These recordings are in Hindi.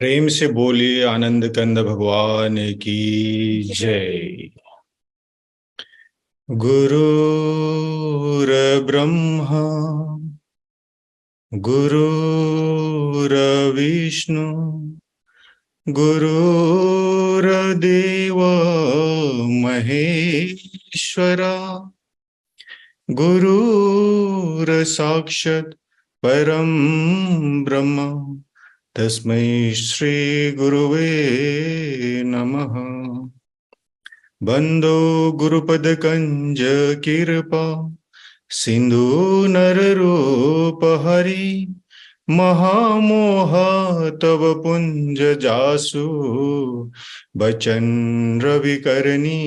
प्रेम से बोलिए आनंद कंद भगवान की जय। गुरुर ब्रह्मा गुरुर्विष्णु गुरुर्देव महेश्वरा गुरुर्साक्षात् परम ब्रह्म तस्मै श्री गुरुवे नमः। बंदो गुरुपद कंज कृपा सिंधु नररूप हरि महामोह तव पुंज जासु बचन रविकरणी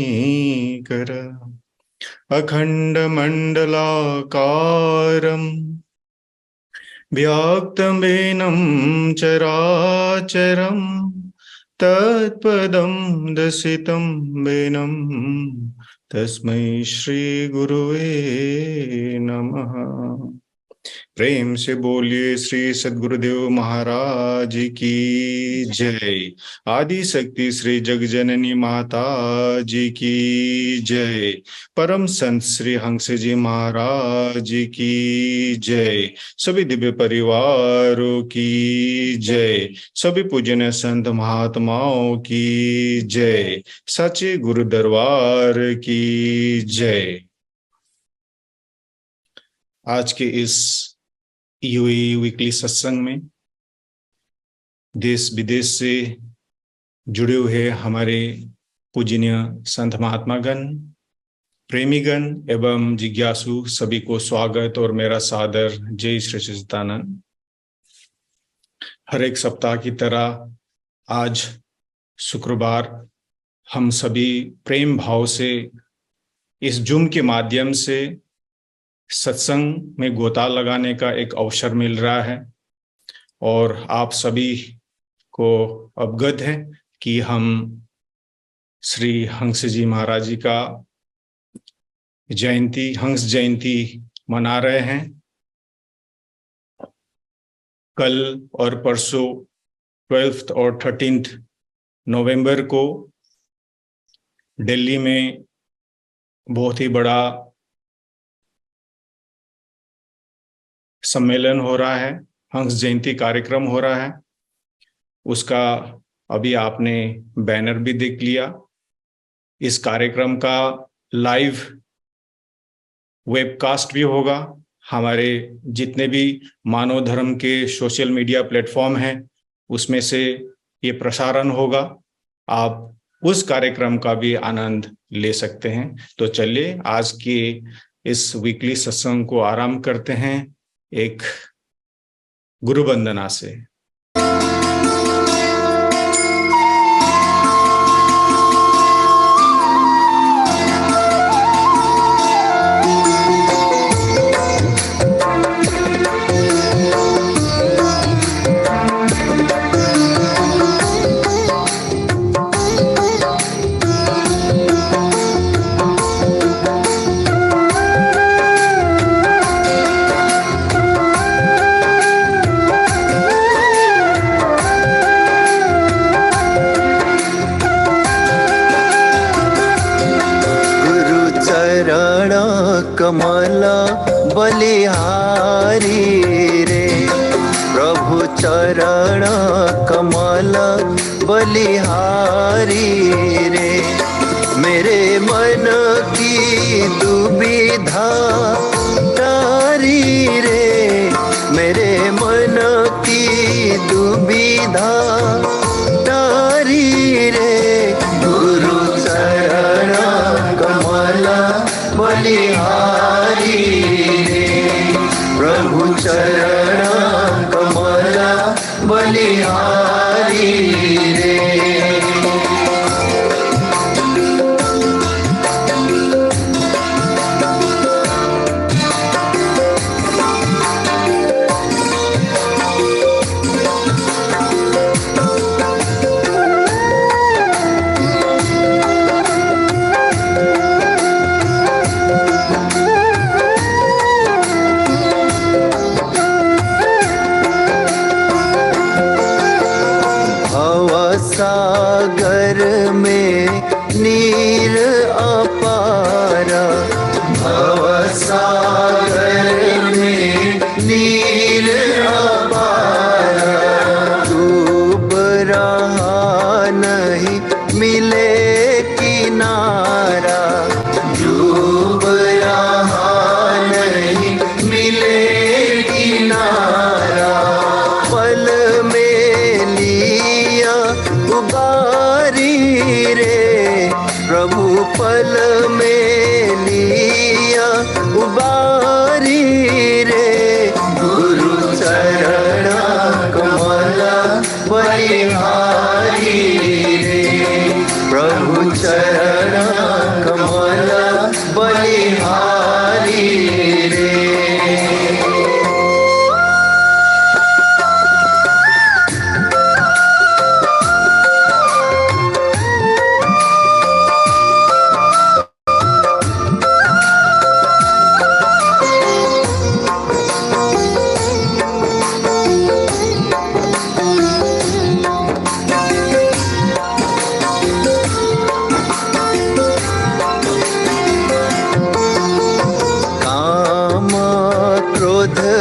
कर अखंड मंडलाकारम व्याक्तमेनं चराचरं तत्पदं दर्शितं मेनं तस्मै श्री गुरुवे नमः। प्रेम से बोलिए श्री सद्गुरुदेव महाराज की जय। आदि शक्ति श्री जगजननी माता जी की जय। परम संत श्री हंस जी महाराज की जय। सभी दिव्य परिवारों की जय। सभी पूजनीय संत महात्माओं की जय। सच्चे गुरु दरबार की जय। आज के इस यूएई वीकली सत्संग में देश विदेश से जुड़े हुए हमारे पूजनीय संत महात्मागण, प्रेमीगण एवं जिज्ञासु सभी को स्वागत और मेरा सादर जय श्री सच्चिदानंद। हर एक सप्ताह की तरह आज शुक्रवार हम सभी प्रेम भाव से इस जूम के माध्यम से सत्संग में गोता लगाने का एक अवसर मिल रहा है और आप सभी को अवगत है कि हम श्री हंस जी महाराज जी का जयंती, हंस जयंती मना रहे हैं। कल और परसों 12 और 13 नवंबर को दिल्ली में बहुत ही बड़ा सम्मेलन हो रहा है, हंस जयंती कार्यक्रम हो रहा है। उसका अभी आपने बैनर भी देख लिया। इस कार्यक्रम का लाइव वेबकास्ट भी होगा। हमारे जितने भी मानव धर्म के सोशल मीडिया प्लेटफॉर्म हैं उसमें से ये प्रसारण होगा। आप उस कार्यक्रम का भी आनंद ले सकते हैं। तो चलिए आज के इस वीकली सत्संग को आरंभ करते हैं एक गुरु वंदना से। कमला बलिहारी रे प्रभु चरण कमला बलिहारी रे मेरे मन की दुविधा तारी रे मेरे मन की दुविधा तारी रे गुरु चरण कमला बलिहारी रे प्रभु चरण कमला बलिहारी रे। बलिहारी रे, प्रभु चरण कमल बलिहारी रे।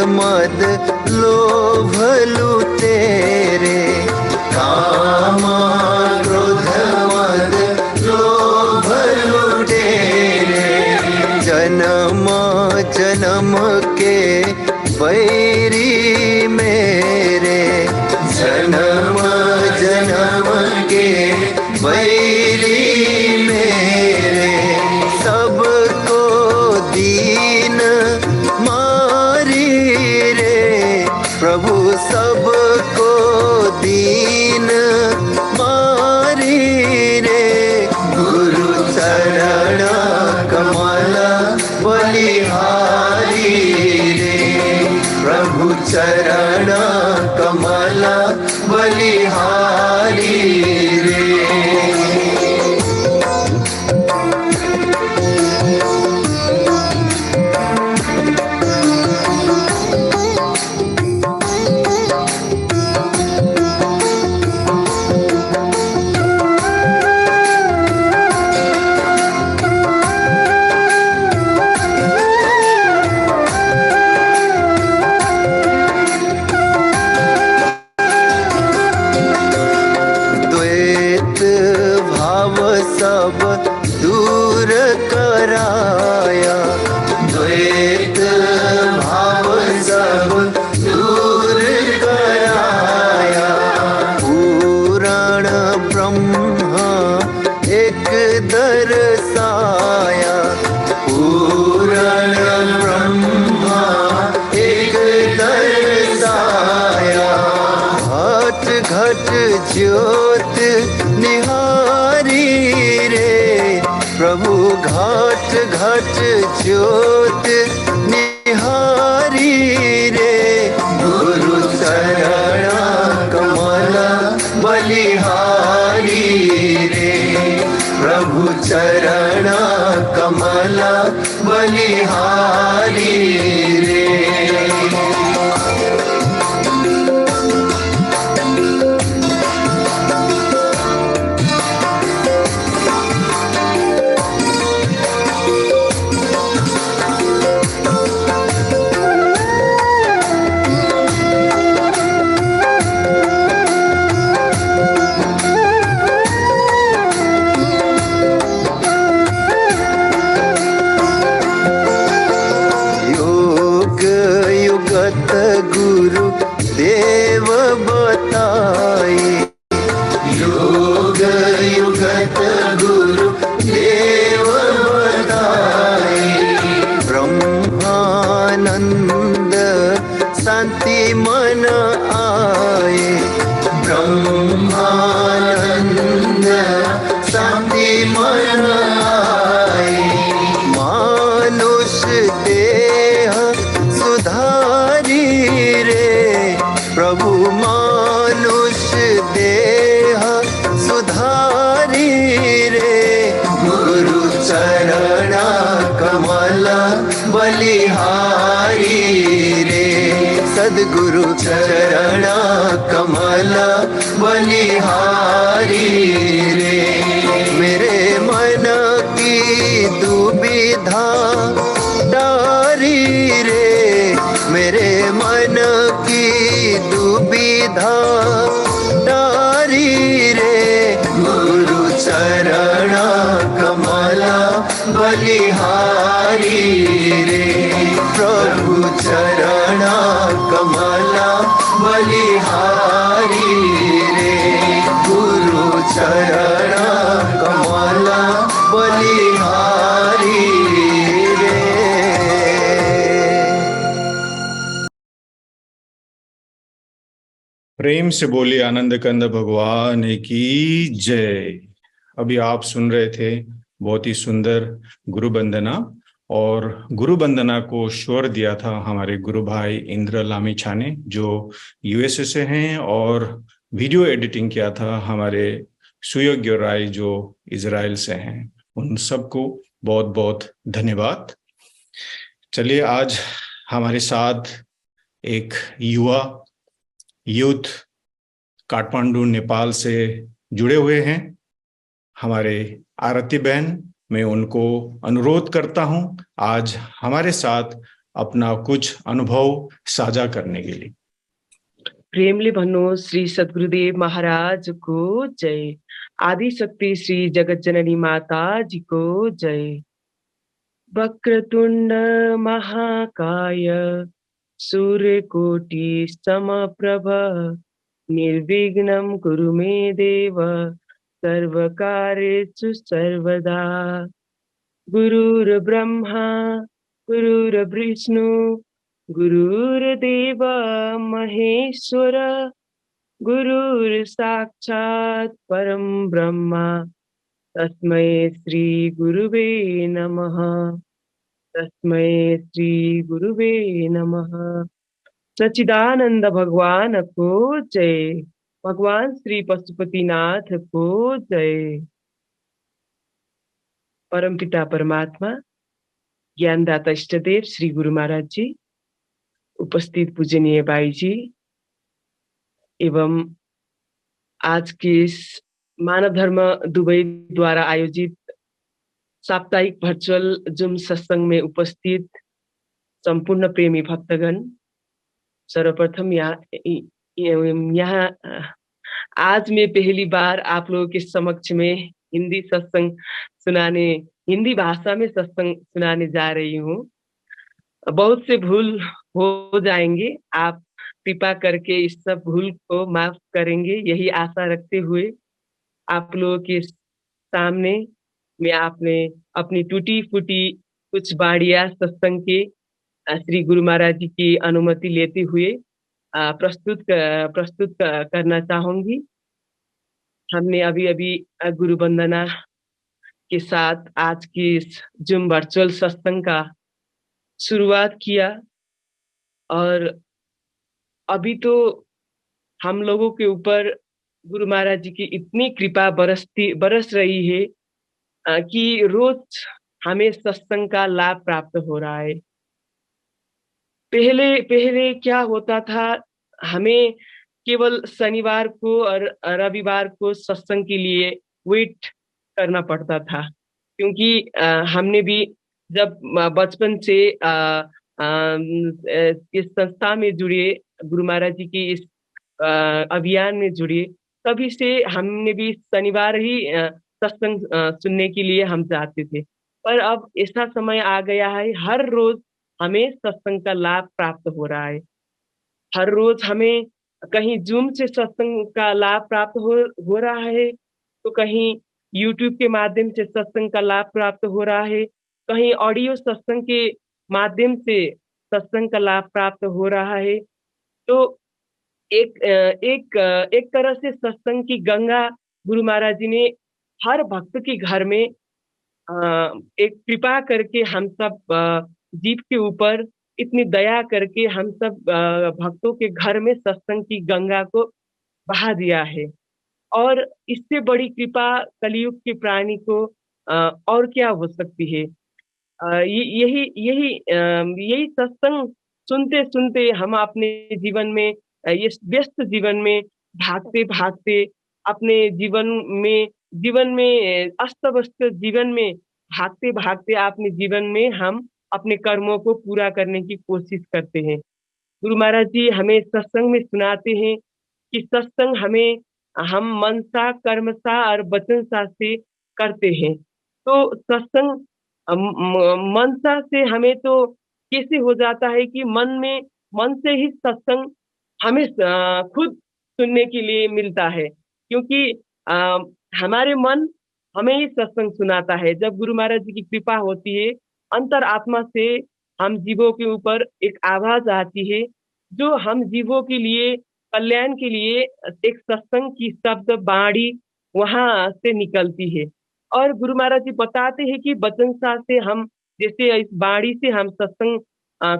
मद लोभ लुटेरे, काम क्रोध मद लोभ लुटेरे, जन्म जन्म के बैरी मेरे, जन्म जन्म के बैरी मेरे, सबको दीन प्रभु सबको दीन मारी रे, गुरु चरण कमल बलिहारी रे, प्रभु चरण कमल बलिहारी रे। सब दूर कराया, द्वैत भाव सब दूर कराया, पुराण ब्रह्मा एक दर्शाया, पुराण ब्रह्मा एक दर्शाया, घट घट ज्योत निहारी रे, प्रभु घट घट ज्योत निहारी रे, गुरु चरण कमल बलिहारी रे, प्रभु चरण कमल बलिहारी रे। गुरु देव बताए, योग युगत गुरु देव बताए, ब्रह्मानंद शांति मन आए, ब्रह्मानंद शांति मन आए, मानुष देह सुधारी रे, प्रभु मानुष देह सुधारी रे, गुरु चरण कमल बलिहारी रे, सद्गुरु चरण कमल बलिहारी रे। मेरे मन की दुविधा डारी रे, मेरे मन की दुविधा डारी रे, गुरु चरण कमल बलिहारी रे, प्रभु चरण कमल बलिहारी रे, गुरु चरण कमल बलिहारी रे। प्रेम से बोलिए आनंद कंद भगवान की जय। अभी आप सुन रहे थे बहुत ही सुंदर गुरु वंदना, और गुरु वंदना को स्वर दिया था हमारे गुरु भाई इंद्र लामिछा ने, जो यूएसए से हैं, और वीडियो एडिटिंग किया था हमारे सुयोग्य राय जो इजराइल से हैं। उन सबको बहुत बहुत धन्यवाद। चलिए, आज हमारे साथ एक युवा यूथ काठमांडू नेपाल से जुड़े हुए हैं, हमारे आरती बहन। मैं उनको अनुरोध करता हूं आज हमारे साथ अपना कुछ अनुभव साझा करने के लिए। प्रेमले भन्नुहोस् श्री सद्गुरुदेव महाराजको जय। आदि शक्ति श्री जगज्जननी माताजीको जय। वक्रतुण्ड महाकाय सूर्यकोटि समप्रभ निर्विघ्नं कुरु मे देव सर्वकार्येषु सर्वदा। गुरुर्ब्रह्मा गुरुर्विष्णु गुरुर्देव महेश्वर गुरुर्साक्षात् परं ब्रह्म तस्मै श्री गुरुवे नमः। तस्मै श्री गुरुवे नमः। सच्चिदानंद भगवान को जय। भगवान श्री पशुपतिनाथ को जय। परमपिता परमात्मा ज्ञानदाता इष्टदेव श्री गुरु महाराज जी, उपस्थित पूजनीय भाई जी, एवं आज के इस मानव धर्म दुबई द्वारा आयोजित साप्ताहिक वर्चुअल जूम सत्संग में उपस्थित संपूर्ण प्रेमी भक्तगण, सर्वप्रथम यहाँ आज मैं पहली बार आप लोगों के समक्ष में हिंदी भाषा में सत्संग सुनाने जा रही हूँ। बहुत से भूल हो जाएंगे, आप कृपा करके इस सब भूल को माफ करेंगे, यही आशा रखते हुए आप लोगों के सामने मैं आपने अपनी टूटी फूटी कुछ बाड़िया सत्संग के श्री गुरु महाराज जी की अनुमति लेते हुए प्रस्तुत करना चाहूंगी। हमने अभी अभी गुरु वंदना के साथ आज की इस जूम वर्चुअल सत्संग का शुरुआत किया, और अभी तो हम लोगों के ऊपर गुरु महाराज जी की इतनी कृपा बरस रही है कि रोज हमें सत्संग का लाभ प्राप्त हो रहा है। पहले क्या होता था, हमें केवल शनिवार को और रविवार को सत्संग के लिए वेट करना पड़ता था, क्योंकि हमने भी जब बचपन से इस संस्था में जुड़े, गुरु महाराज जी की इस अभियान में जुड़े, तभी से हमने भी शनिवार ही सत्संग सुनने के लिए हम जाते थे। पर अब ऐसा समय आ गया है, हर रोज हमें सत्संग का लाभ प्राप्त हो रहा है। हर रोज हमें कहीं जूम से सत्संग का लाभ प्राप्त हो रहा है, तो कहीं यूट्यूब के माध्यम से सत्संग का लाभ प्राप्त हो रहा है, कहीं ऑडियो सत्संग के माध्यम से सत्संग का लाभ प्राप्त हो रहा है। तो एक तरह से सत्संग की गंगा गुरु महाराज जी ने हर भक्त के घर में एक कृपा करके हम सब जीव के ऊपर इतनी दया करके हम सब भक्तों के घर में सत्संग की गंगा को बहा दिया है। और इससे बड़ी कृपा कलयुग के प्राणी को और क्या हो सकती है। यही सत्संग सुनते सुनते हम अपने जीवन में, ये व्यस्त जीवन में भागते भागते अपने जीवन में अस्त व्यस्त जीवन में भागते भागते अपने जीवन में हम अपने कर्मों को पूरा करने की कोशिश करते हैं। गुरु महाराज जी हमें सत्संग में सुनाते हैं कि सत्संग हम मनसा कर्मसा और वचनसा से करते हैं। तो सत्संग मनसा से हमें तो कैसे हो जाता है कि मन से ही सत्संग हमें खुद सुनने के लिए मिलता है, क्योंकि हमारे मन हमें ही सत्संग सुनाता है। जब गुरु महाराज जी की कृपा होती है, अंतर आत्मा से हम जीवों के ऊपर एक आवाज आती है जो हम जीवों के लिए कल्याण के लिए एक सत्संग की शब्द बाणी वहां से निकलती है। और गुरु महाराज जी बताते हैं कि वचन सा से हम जैसे इस बाणी से हम सत्संग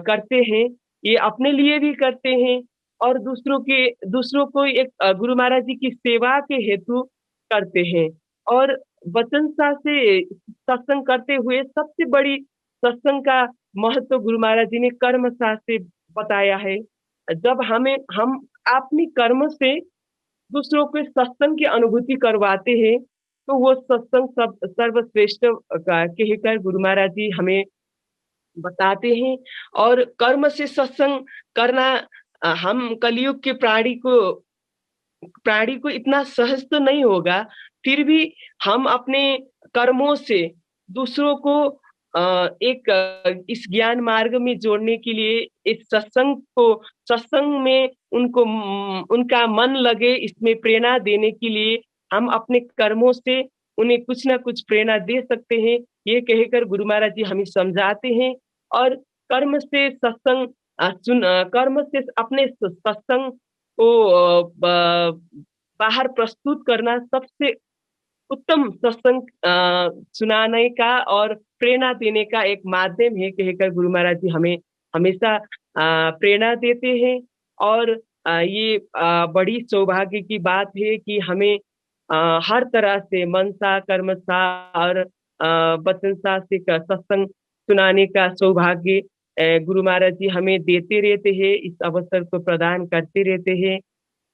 करते हैं, ये अपने लिए भी करते हैं और दूसरों को एक गुरु महाराज जी की सेवा के हेतु करते हैं। और वचन सा से सत्संग करते हुए सबसे बड़ी सत्संग का महत्व गुरु महाराज जी ने कर्म सा से बताया है। जब हम अपनी कर्म से दूसरों को सत्संग की अनुभूति करवाते हैं तो वो सत्संग सब सर्वश्रेष्ठ कहकर गुरु महाराज जी हमें बताते हैं। और कर्म से सत्संग करना हम कलयुग के प्राणी को इतना सहज तो नहीं होगा, फिर भी हम अपने कर्मों से दूसरों को इस ज्ञान मार्ग में जोड़ने के लिए इस सत्संग में उनका मन लगे, इसमें प्रेरणा देने के लिए हम अपने कर्मों से उन्हें कुछ ना कुछ प्रेरणा दे सकते हैं, ये कहकर गुरु महाराज जी हमें समझाते हैं। और कर्म से अपने सत्संग को बाहर प्रस्तुत करना सबसे उत्तम सत्संग सुनाने का और प्रेरणा देने का एक माध्यम है कहकर गुरु महाराज जी हमें हमेशा प्रेरणा देते हैं। और ये बड़ी सौभाग्य की बात है कि हमें हर तरह से मनसा कर्मसा और वचनसा से सत्संग सुनाने का सौभाग्य गुरु महाराज जी हमें देते रहते हैं, इस अवसर को प्रदान करते रहते हैं।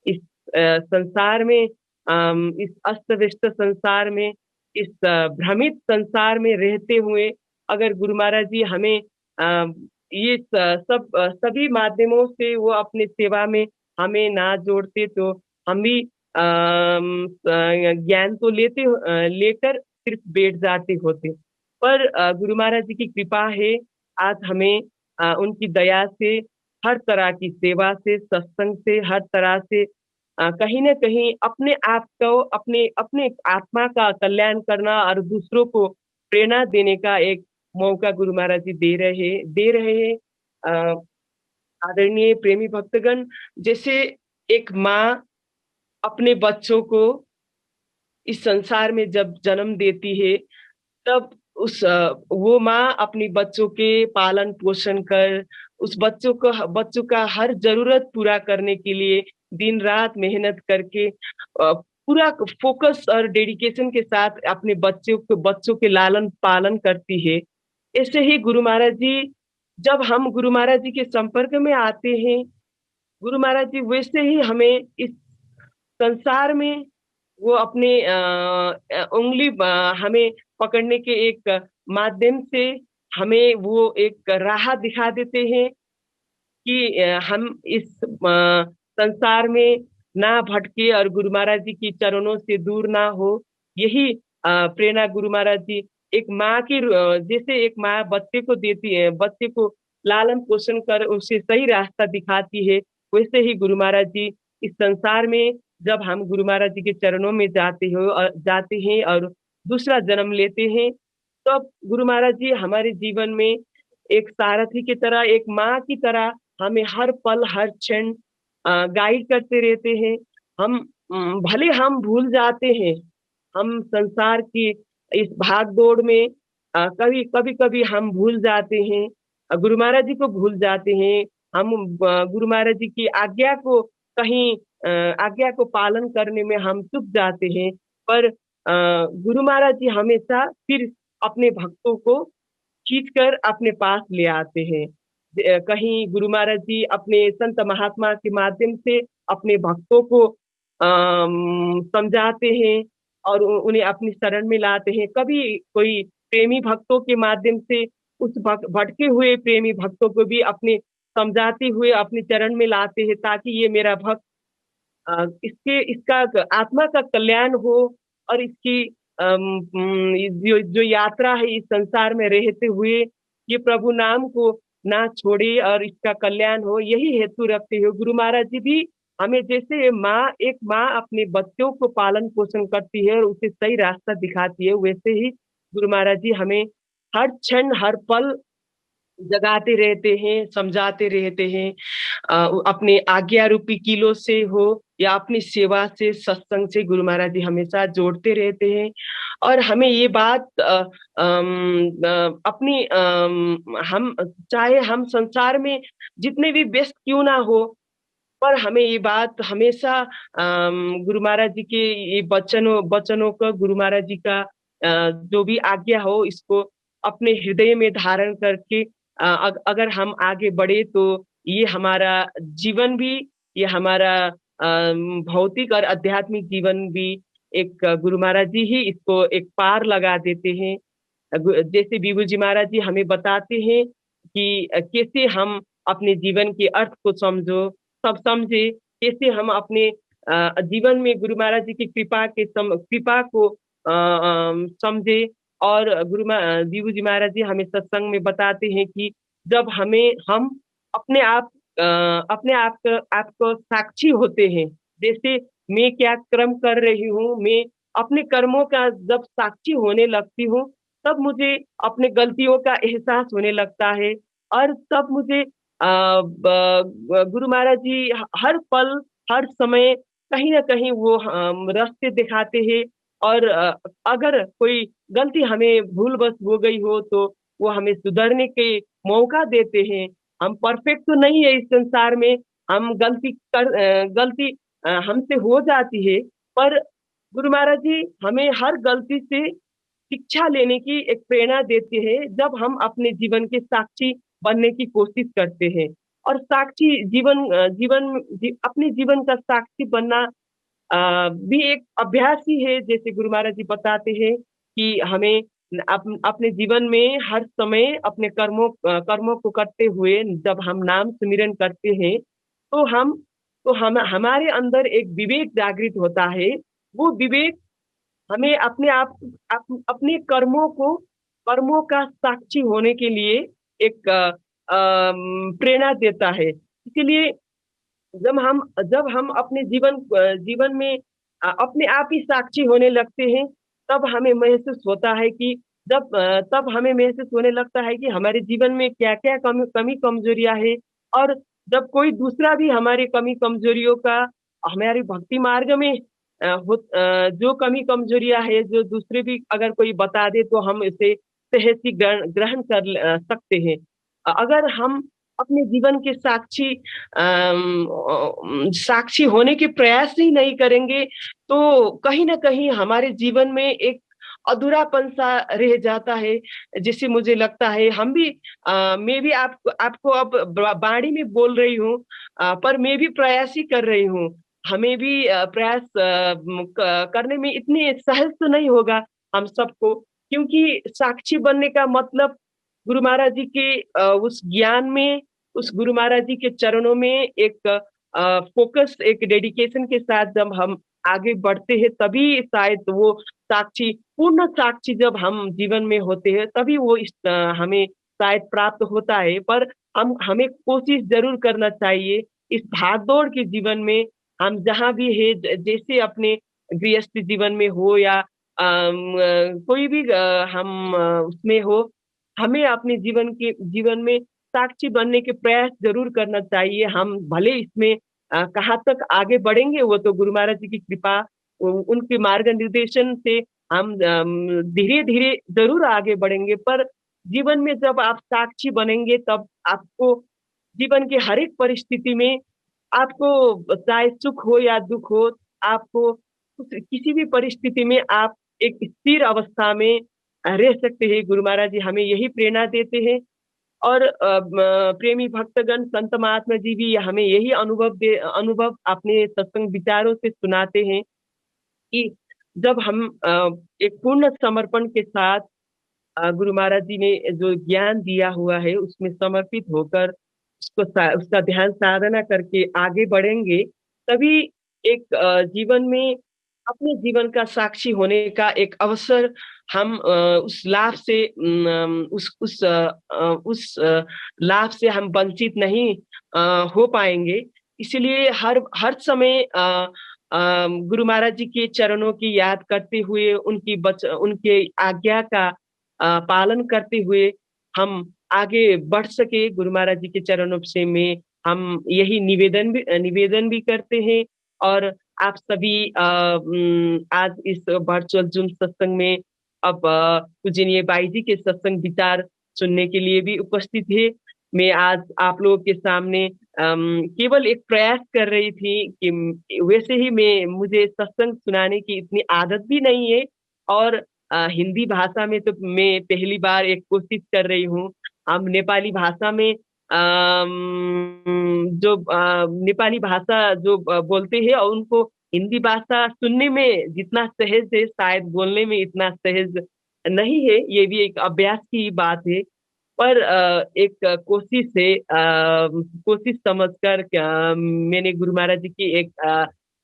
इस संसार में इस अस्त व्यस्त संसार में, इस भ्रमित संसार में रहते हुए अगर गुरु महाराज जी हमें ये सभी माध्यमों से वो अपने सेवा में हमें ना जोड़ते तो हम भी ज्ञान तो लेकर सिर्फ बैठ जाते होते। पर गुरु महाराज जी की कृपा है, आज हमें उनकी दया से हर तरह की सेवा से सत्संग से हर तरह से कहीं ना कहीं अपने आप को अपने आत्मा का कल्याण करना और दूसरों को प्रेरणा देने का एक मौका गुरु महाराज जी दे रहे हैं। आदरणीय प्रेमी भक्तगण, जैसे एक माँ अपने बच्चों को इस संसार में जब जन्म देती है तब वो माँ अपनी बच्चों के पालन पोषण कर उस बच्चों का हर जरूरत पूरा करने के लिए दिन रात मेहनत करके पूरा फोकस और डेडिकेशन के साथ अपने बच्चों के लालन पालन करती है। ऐसे ही गुरु महाराज जी, जब हम गुरु महाराज जी के संपर्क में आते हैं, गुरु महाराज जी वैसे ही हमें इस संसार में वो अपने उंगली हमें पकड़ने के एक माध्यम से हमें वो एक राह दिखा देते हैं कि हम इस संसार में ना भटके और गुरु महाराज जी के चरणों से दूर ना हो। यही प्रेरणा गुरु महाराज जी एक माँ की जैसे एक माँ बच्चे को देती है, बच्चे को लालन पोषण कर उसे सही रास्ता दिखाती है, वैसे ही गुरु महाराज जी इस संसार में जब हम गुरु महाराज जी के चरणों में जाते हैं और दूसरा जन्म लेते हैं, तो गुरु महाराज जी हमारे जीवन में एक सारथी की तरह, एक माँ की तरह हमें हर पल हर क्षण गाइड करते रहते हैं। हम भले हम भूल जाते हैं, हम संसार की इस भाग दौड़ में कभी हम भूल जाते हैं, गुरु महाराज जी को भूल जाते हैं। हम गुरु महाराज जी की आज्ञा को पालन करने में हम चूक जाते हैं। पर गुरु महाराज जी हमेशा फिर अपने भक्तों को खींचकर अपने पास ले आते हैं। कहीं गुरु महाराज जी अपने संत महात्मा के माध्यम से अपने भक्तों को समझाते हैं और उन्हें अपनी शरण में लाते हैं। कभी कोई प्रेमी भक्तों के माध्यम से उस भटके हुए प्रेमी भक्तों को भी अपने समझाते हुए अपने चरण में लाते हैं, ताकि ये मेरा भक्त इसका आत्मा का कल्याण हो और इसकी जो यात्रा है इस संसार में रहते हुए ये प्रभु नाम को ना छोड़े और इसका कल्याण हो। यही हेतु रखते हुए गुरु महाराज जी भी हमें जैसे एक माँ अपने बच्चों को पालन पोषण करती है और उसे सही रास्ता दिखाती है, वैसे ही गुरु महाराज जी हमें हर क्षण हर पल जगाते रहते हैं, समझाते रहते हैं। अपने आज्ञा रूपी कीलों से हो या अपनी सेवा से, सत्संग से गुरु महाराज जी हमेशा जोड़ते रहते हैं। और हमें ये बात अपनी हम चाहे हम संसार में जितने भी व्यस्त क्यों ना हो, पर हमें ये बात हमेशा गुरु महाराज जी के ये वचनों वचनों का, गुरु महाराज जी का जो भी आज्ञा हो, इसको अपने हृदय में धारण करके अगर हम आगे बढ़े तो ये हमारा जीवन भी, ये हमारा भौतिक और आध्यात्मिक जीवन भी एक गुरु महाराज जी ही इसको एक पार लगा देते हैं। जैसे विभू जी महाराज जी हमें बताते हैं कि कैसे हम अपने जीवन के अर्थ को सब समझे, कैसे हम अपने जीवन में गुरु महाराज जी की कृपा को समझे। और विभू जी महाराज जी हमें सत्संग में बताते हैं कि जब हम अपने आप आपको साक्षी होते हैं, जैसे मैं क्या कर्म कर रही हूँ, मैं अपने कर्मों का जब साक्षी होने लगती हूँ, तब मुझे अपने गलतियों का एहसास होने लगता है। और तब मुझे गुरु महाराज जी हर पल, हर समय कहीं ना कहीं वो रास्ते दिखाते हैं। और अगर कोई गलती हमें भूलवश हो गई हो तो वो हमें सुधरने के मौका देते हैं। हम परफेक्ट तो नहीं है इस संसार में, हम गलती हमसे हो जाती है, पर गुरु महाराज जी हमें हर गलती से शिक्षा लेने की एक प्रेरणा देते हैं जब हम अपने जीवन के साक्षी बनने की कोशिश करते हैं। और साक्षी अपने जीवन का साक्षी बनना भी एक अभ्यास ही है। जैसे गुरु महाराज जी बताते हैं कि हमें अपने जीवन में हर समय अपने कर्मों को करते हुए जब हम नाम सुमिरन करते हैं तो हम हमारे अंदर एक विवेक जागृत होता है। वो विवेक हमें अपने कर्मों का साक्षी होने के लिए एक प्रेरणा देता है। इसीलिए जब हम अपने जीवन में अपने आप ही साक्षी होने लगते हैं, तब हमें महसूस होता है कि तब हमें महसूस होने लगता है कि हमारे जीवन में क्या क्या कमी कमजोरियां है। और जब कोई दूसरा भी हमारी कमी कमजोरियों का हमारे भक्ति मार्ग में जो कमी कमजोरियां है, जो दूसरे भी अगर कोई बता दे तो हम इसे सहज ग्रहण कर सकते हैं। अगर हम अपने जीवन के साक्षी होने के प्रयास ही नहीं करेंगे तो कहीं ना कहीं हमारे जीवन में एक अधूरापन सा रह जाता है। जिससे मुझे लगता है मैं भी आपको अब बाणी में बोल रही हूँ, पर मैं भी प्रयास ही कर रही हूँ। हमें भी प्रयास करने में इतने सहज तो नहीं होगा हम सबको, क्योंकि साक्षी बनने का मतलब गुरु महाराज जी के उस ज्ञान में, उस गुरु महाराज जी के चरणों में एक फोकस, एक डेडिकेशन के साथ जब हम आगे बढ़ते हैं, तभी शायद वो पूर्ण साक्षी जब हम जीवन में होते हैं तभी वो हमें शायद प्राप्त होता है। पर हमें कोशिश जरूर करना चाहिए इस भागदौड़ के जीवन में। हम जहाँ भी है, जैसे अपने गृहस्थ जीवन में हो या कोई भी हम उसमें हो, हमें अपने जीवन में साक्षी बनने के प्रयास जरूर करना चाहिए। हम भले इसमें कहाँ तक आगे बढ़ेंगे वो तो गुरु महाराज जी की कृपा, उनके मार्गनिर्देशन से हम धीरे धीरे जरूर आगे बढ़ेंगे। पर जीवन में जब आप साक्षी बनेंगे तब आपको जीवन के हर एक परिस्थिति में, आपको चाहे सुख हो या दुख हो, आपको किसी भी परिस्थिति में आप एक स्थिर अवस्था में रह सकते हैं। गुरु महाराज जी हमें यही प्रेरणा देते हैं। और प्रेमी भक्तगण संत महात्मा जी भी हमें यही अनुभव अपने सत्संग विचारों से सुनाते हैं कि जब हम एक पूर्ण समर्पण के साथ गुरु महाराज जी ने जो ज्ञान दिया हुआ है उसमें समर्पित होकर उसका ध्यान साधना करके आगे बढ़ेंगे, तभी एक जीवन में अपने जीवन का साक्षी होने का एक अवसर हम उस लाभ से उस लाभ से हम वंचित नहीं हो पाएंगे। इसलिए हर समय गुरु महाराज जी के चरणों की याद करते हुए, उनके आज्ञा का पालन करते हुए हम आगे बढ़ सके गुरु महाराज जी के चरणों से में हम यही निवेदन भी करते हैं। और आप सभी आज इस वर्चुअल जूम सत्संग में अब पूजनीय बाई जी के सत्संग विचार सुनने के लिए भी उपस्थित है। मैं आज आप लोगों के सामने केवल एक प्रयास कर रही थी कि वैसे ही मुझे सत्संग सुनाने की इतनी आदत भी नहीं है, और हिंदी भाषा में तो मैं पहली बार एक कोशिश कर रही हूँ। हम नेपाली भाषा में जो नेपाली भाषा जो बोलते हैं, और उनको हिंदी भाषा सुनने में जितना सहज है शायद बोलने में इतना सहज नहीं है। ये भी एक अभ्यास की बात है। पर एक कोशिश है, कोशिश समझकर मैंने गुरु महाराज जी की एक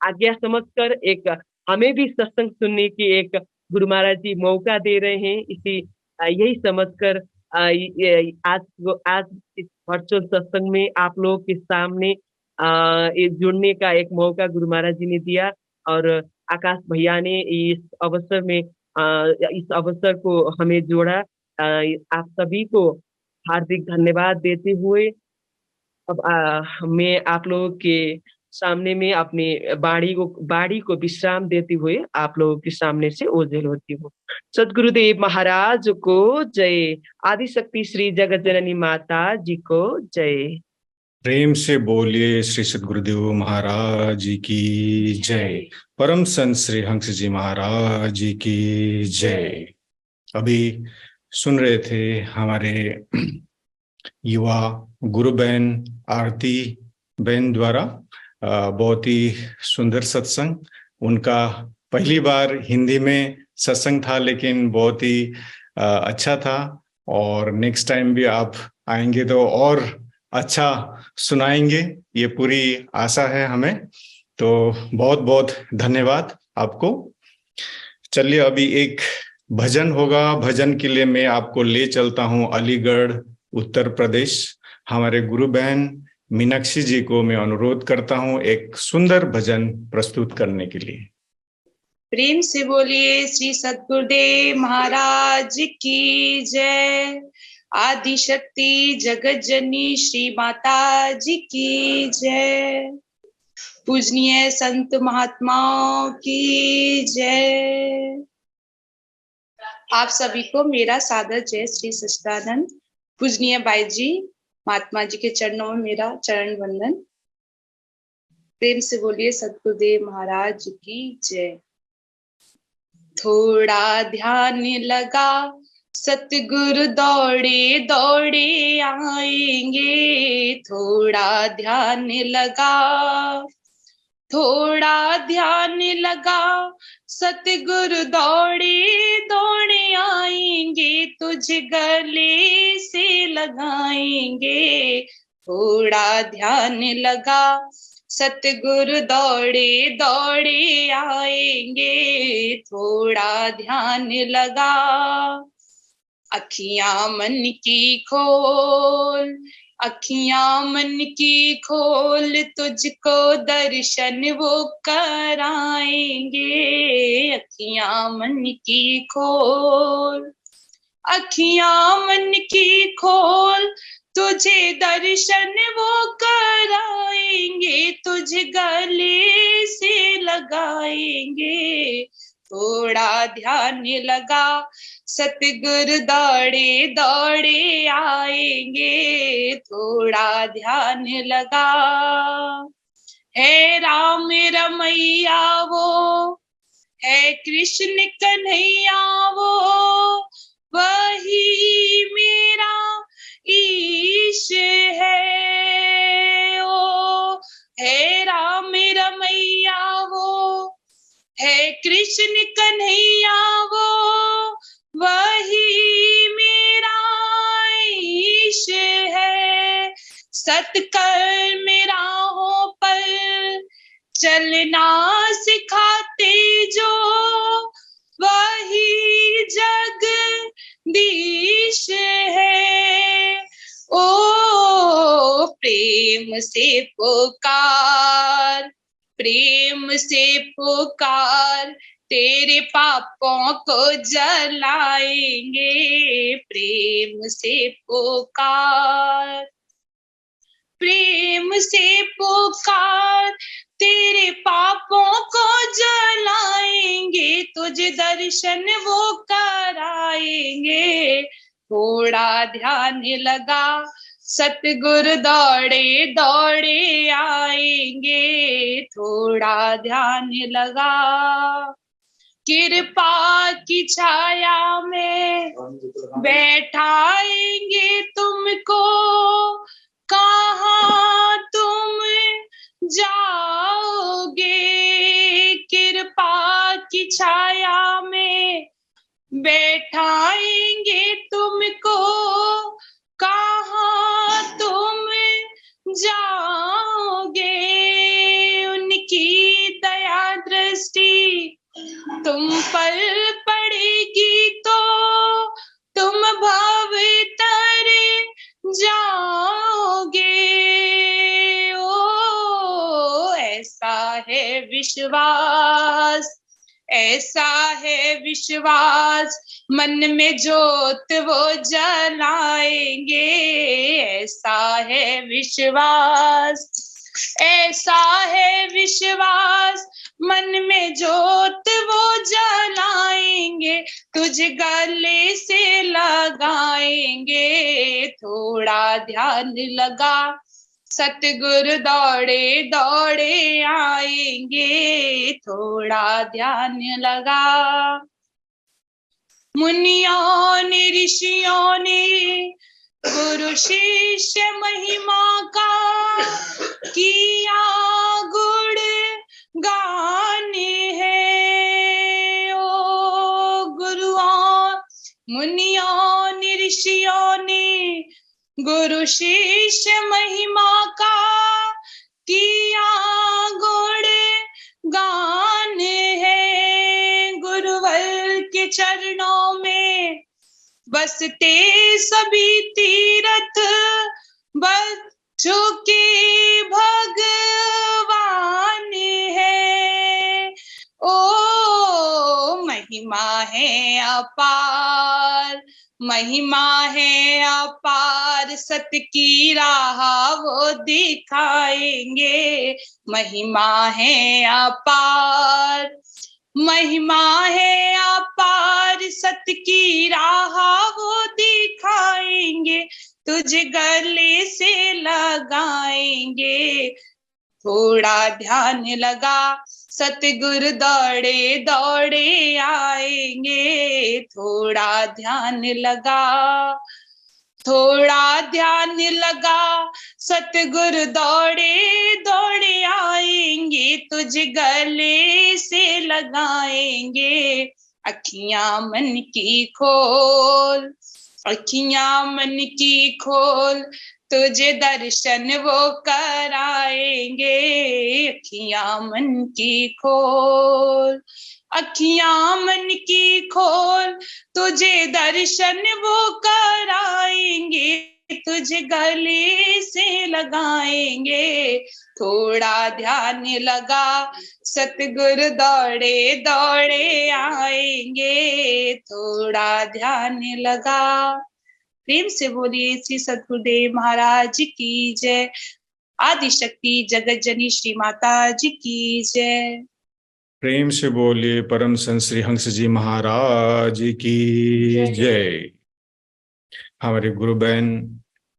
आज्ञा समझकर एक हमें भी सत्संग सुनने की एक गुरु महाराज जी मौका दे रहे हैं। इसी यही समझकर आज इस वर्चुअल सत्संग में आप लोगों के सामने जुड़ने का एक मौका गुरु महाराज जी ने दिया, और आकाश भैया ने इस अवसर में इस अवसर को हमें जोड़ा। आप सभी को हार्दिक धन्यवाद देते हुए अब मैं आप लोगों के सामने में अपनी बाड़ी को विश्राम देते हुए आप लोगों के सामने से ओझल होती हूँ। सदगुरुदेव महाराज को जय। आदिशक्ति श्री जगत जननी माता जी को जय। प्रेम से बोलिए श्री सद्गुरुदेव महाराज जी की जय। परम संत श्री हंस जी महाराज जी की जय। अभी सुन रहे थे हमारे युवा गुरु बहन आरती बहन द्वारा बहुत ही सुंदर सत्संग। उनका पहली बार हिंदी में सत्संग था, लेकिन बहुत ही अच्छा था, और नेक्स्ट टाइम भी आप आएंगे तो और अच्छा सुनाएंगे, ये पूरी आशा है हमें। तो बहुत बहुत धन्यवाद आपको। चलिए अभी एक भजन होगा। भजन के लिए मैं आपको ले चलता हूँ अलीगढ़ उत्तर प्रदेश। हमारे गुरु बहन मीनाक्षी जी को मैं अनुरोध करता हूँ एक सुंदर भजन प्रस्तुत करने के लिए। प्रेम से बोलिए श्री सद्गुरुदेव महाराज की जय। आदिशक्ति जगत जननी श्री माता जी की जय। पूजनीय संत महात्माओं की जय। आप सभी को मेरा सादर जय श्री सच्चिदानंद। पूजनीय बाई जी महात्मा जी के चरणों में मेरा चरण वंदन। प्रेम से बोलिए सद्गुरुदेव महाराज की जय। थोड़ा ध्यान लगा सतगुरु दौड़े दौड़े आएंगे। थोड़ा ध्यान लगा, थोड़ा ध्यान लगा सतगुरु दौड़े दौड़े आएंगे। तुझे गले से लगाएंगे। थोड़ा ध्यान लगा सतगुरु दौड़े दौड़े आएंगे। थोड़ा ध्यान लगा। अखियां मन की खोल, अखियां मन की खोल, तुझको दर्शन वो कराएंगे। अखियां मन की खोल, अखियां मन की खोल, तुझे दर्शन वो कराएंगे। तुझे गले से लगाएंगे। थोड़ा ध्यान लगा सतगुरु दौड़े दौड़े आएंगे। थोड़ा ध्यान लगा। है राम रमैया वो, है कृष्ण कन्हैया वो, वही मेरा ईश है। ओ है राम रमैया वो, है कृष्ण कन्हैया वो, वही मेरा ईश है। सत्कर्म राहों पर चलना सिखाते जो, वही जगदीश है। ओ प्रेम से पुकार, प्रेम से पुकार, तेरे पापों को जलाएंगे, प्रेम से पुकार, प्रेम से पुकार, तेरे पापों को जलाएंगे, तुझे दर्शन वो कराएंगे। थोड़ा ध्यान लगा, सतगुरु दौड़े दौड़े आएंगे, थोड़ा ध्यान लगा। कृपा की छाया में बैठाएंगे तुमको, कहाँ तुम जाओगे। कृपा की छाया में बैठाएंगे तुमको, कहाँ तुम जाओगे। उनकी दया दृष्टि तुम पर पड़ेगी तो तुम भव तर जाओगे। ओ ऐसा है विश्वास, ऐसा है विश्वास, मन में जोत वो जलाएंगे। ऐसा है विश्वास, ऐसा है विश्वास, मन में जोत वो जलाएंगे, तुझ गले से लगाएंगे। थोड़ा ध्यान लगा, सतगुरु दौड़े दौड़े आएंगे, थोड़ा ध्यान लगा। मुनियों ने ऋषियों ने गुरु शिष्य महिमा का किया गुण गान है। ओ गुरुओं मुनियों ने ऋषियों ने गुरु शिष्य महिमा का किया गुण गान है। गुरुवर के चरणों में बसते सभी तीरथ, बच्चों के भगवान है। ओ महिमा है अपार, महिमा है अपार, सत की राह वो दिखाएंगे। महिमा है अपार, महिमा है अपार, सत की राह वो दिखाएंगे, तुझे गले से लगाएंगे। थोड़ा ध्यान लगा, सतगुरु दौड़े दौड़े आएंगे। थोड़ा ध्यान लगा, थोड़ा ध्यान लगा, सतगुरु दौड़े दौड़े आएंगे, तुझे गले से लगाएंगे। अखियां मन की खोल, अखियां मन की खोल, तुझे दर्शन वो कराएंगे। अखियां मन की खोल, अखियां मन की खोल, तुझे दर्शन वो कराएंगे, तुझे गले से लगाएंगे। थोड़ा ध्यान लगा, सतगुरु दौड़े दौड़े आएंगे। थोड़ा ध्यान लगा। प्रेम से बोलिए श्री सद्गुरुदेव महाराज की जय। आदि शक्ति जगत जननी श्री माता जी की जय। प्रेम से बोलिए परम संत श्री हंस जी महाराज की जय। हमारे गुरु बहन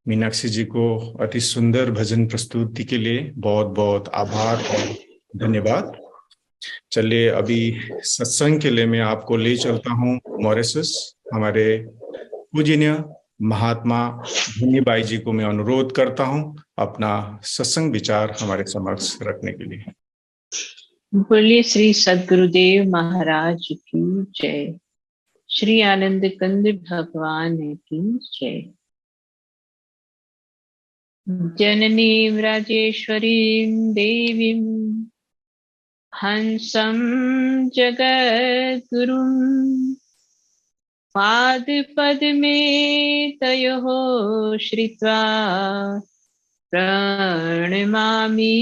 मीनाक्षी जी को अति सुंदर भजन प्रस्तुति के लिए बहुत बहुत आभार और धन्यवाद। चलिए अभी सत्संग के लिए मैं आपको ले चलता हूँ मॉरिशस। हमारे पूजनीय महात्मा धन्यबाई जी को मैं अनुरोध करता हूँ अपना सत्संग विचार हमारे समक्ष रखने के लिए। बोलिए श्री सद्गुरुदेव महाराज की जय। श्री आनंद कंद भगवान की जय। जननीं राजेश्वरीं देवीं हंसं जगद्गुरुं पादपद्मे तयोः श्रित्वा प्रणमामि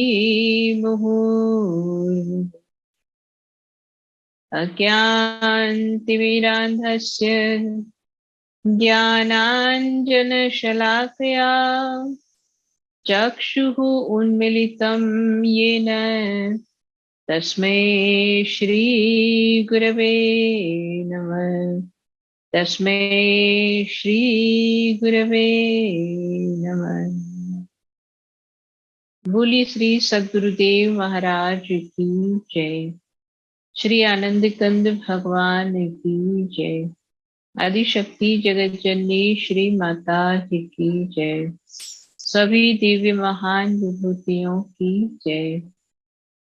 मुहुर्मुहुः। अज्ञानतिमिरान्धस्य ज्ञानाञ्जनशलाकया चक्षुः उन्मिलितं येन तस्मै श्रीगुरवे नमः। तस्मै श्रीगुरवे नमः। बोलिए श्री सद्गुरुदेव महाराज की जय। श्री आनंद कंद भगवान की जय। आदिशक्ति जगत जननी श्री माता जी की जय। सभी दिव्य महान विभूतियों की जय।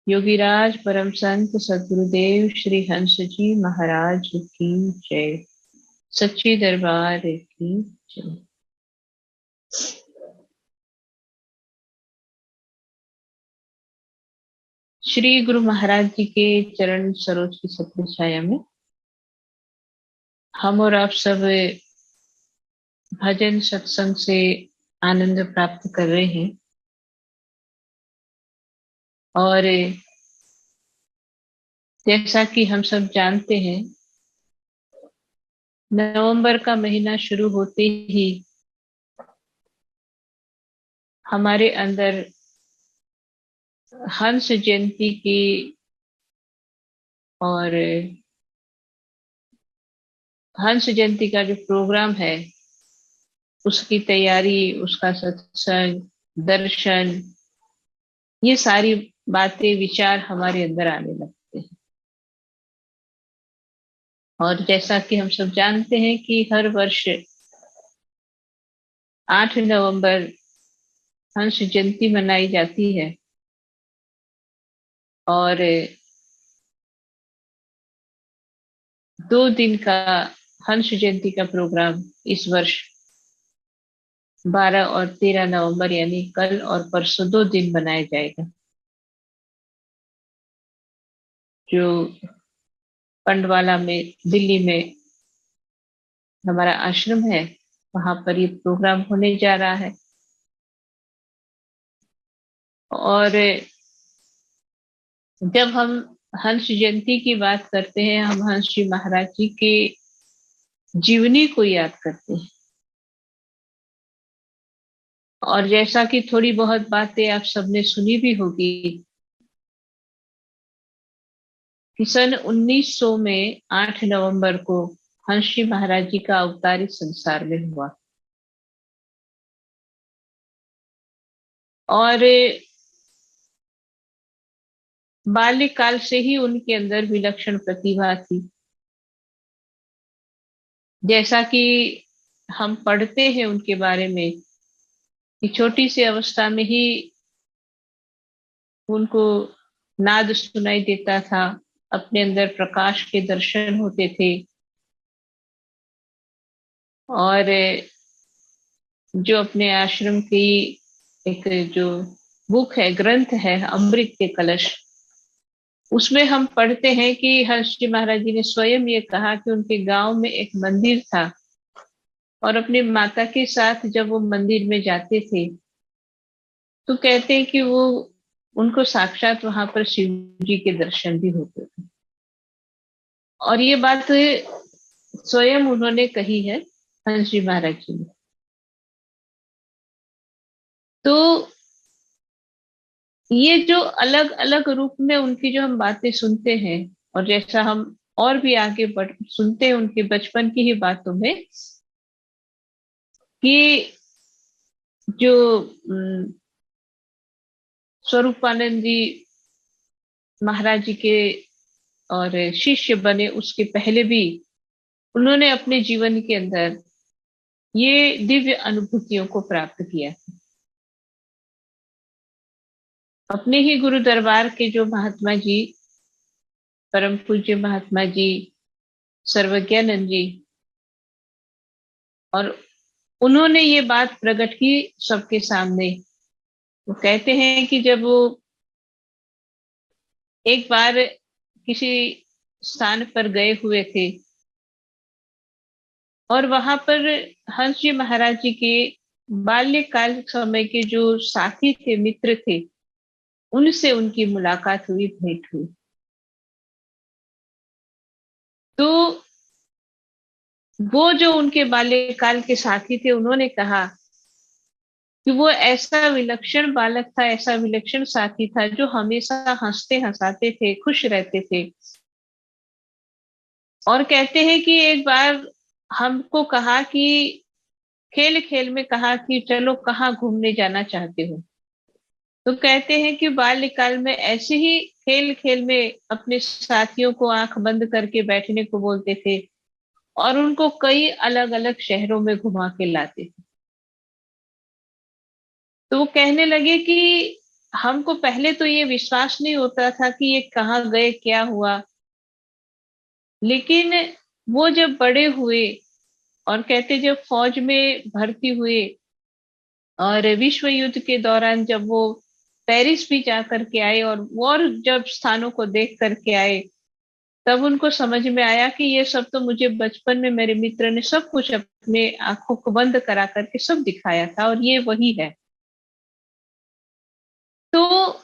योगीराज परम संत सद्गुरुदेव श्री हंस जी महाराज की जय। सच्ची दरबार की जय। श्री गुरु महाराज जी के चरण सरोज की सत्य छाया में हम और आप सब भजन सत्संग से आनंद प्राप्त कर रहे हैं। और जैसा कि हम सब जानते हैं, नवंबर का महीना शुरू होते ही हमारे अंदर हंस जयंती की और हंस जयंती का जो प्रोग्राम है उसकी तैयारी, उसका सत्संग, दर्शन, ये सारी बातें विचार हमारे अंदर आने लगते हैं। और जैसा कि हम सब जानते हैं कि हर वर्ष 8 नवंबर हंस जयंती मनाई जाती है। और 2 दिन का हंस जयंती का प्रोग्राम इस वर्ष 12 और 13 नवंबर यानी कल और परसों 2 दिन मनाया जाएगा। जो पंडवाला में, दिल्ली में हमारा आश्रम है, वहां पर ये प्रोग्राम होने जा रहा है। और जब हम हंस जयंती की बात करते हैं, हम हंस जी महाराज जी के जीवनी को याद करते हैं। और जैसा कि थोड़ी बहुत बातें आप सबने सुनी भी होगी कि सन 1900 में 8 नवंबर को हंस जी महाराज जी का अवतार इस संसार में हुआ। और बाल्यकाल से ही उनके अंदर विलक्षण प्रतिभा थी। जैसा कि हम पढ़ते हैं उनके बारे में कि छोटी सी अवस्था में ही उनको नाद सुनाई देता था, अपने अंदर प्रकाश के दर्शन होते थे। और जो अपने आश्रम की एक जो बुक है, ग्रंथ है अमृत के कलश, उसमें हम पढ़ते हैं कि हंस जी महाराज जी ने स्वयं ये कहा कि उनके गांव में एक मंदिर था और अपनी माता के साथ जब वो मंदिर में जाते थे तो कहते हैं कि वो उनको साक्षात वहां पर शिव जी के दर्शन भी होते थे। और ये बात स्वयं उन्होंने कही है, हंस जी महाराज जी ने। तो ये जो अलग अलग रूप में उनकी जो हम बातें सुनते हैं, और जैसा हम और भी आगे सुनते हैं उनके बचपन की ही बातों में कि जो स्वरूपानंद जी महाराज जी के और शिष्य बने उसके पहले भी उन्होंने अपने जीवन के अंदर ये दिव्य अनुभूतियों को प्राप्त किया। अपने ही गुरु दरबार के जो महात्मा जी, परम पूज्य महात्मा जी सर्वज्ञानंद जी, और उन्होंने ये बात प्रकट की सबके सामने। वो कहते हैं कि जब वो एक बार किसी स्थान पर गए हुए थे और वहां पर हंस जी महाराज जी के बाल्यकाल समय के जो साथी थे, मित्र थे, उनसे उनकी मुलाकात हुई, भेंट हुई। तो वो जो उनके बाल्यकाल के साथी थे, उन्होंने कहा कि वो ऐसा विलक्षण बालक था, ऐसा विलक्षण साथी था, जो हमेशा हंसते हंसाते थे, खुश रहते थे। और कहते हैं कि एक बार हमको कहा कि खेल खेल में कहा कि चलो कहाँ घूमने जाना चाहते हो। तो कहते हैं कि बाल्यकाल में ऐसे ही खेल खेल में अपने साथियों को आंख बंद करके बैठने को बोलते थे और उनको कई अलग अलग शहरों में घुमा के लाते थे। तो वो कहने लगे कि हमको पहले तो ये विश्वास नहीं होता था कि ये कहाँ गए, क्या हुआ। लेकिन वो जब बड़े हुए और कहते जब फौज में भर्ती हुए और विश्व युद्ध के दौरान जब वो पेरिस भी जा करके आए और जब स्थानों को देख करके आए, तब उनको समझ में आया कि ये सब तो मुझे बचपन में मेरे मित्र ने सब कुछ अपने आंखों को बंद करा करके सब दिखाया था और ये वही है। तो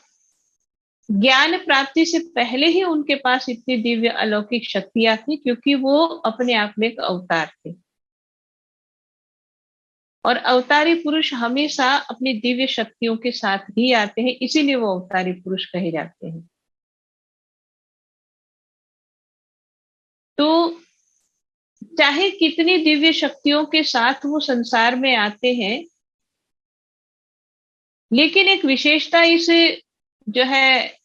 ज्ञान प्राप्ति से पहले ही उनके पास इतनी दिव्य अलौकिक शक्तियां थी, क्योंकि वो अपने आप में एक अवतार थे। और अवतारी पुरुष हमेशा अपनी दिव्य शक्तियों के साथ ही आते हैं, इसीलिए वो अवतारी पुरुष कहे जाते हैं। तो चाहे कितनी दिव्य शक्तियों के साथ वो संसार में आते हैं, लेकिन एक विशेषता इस जो है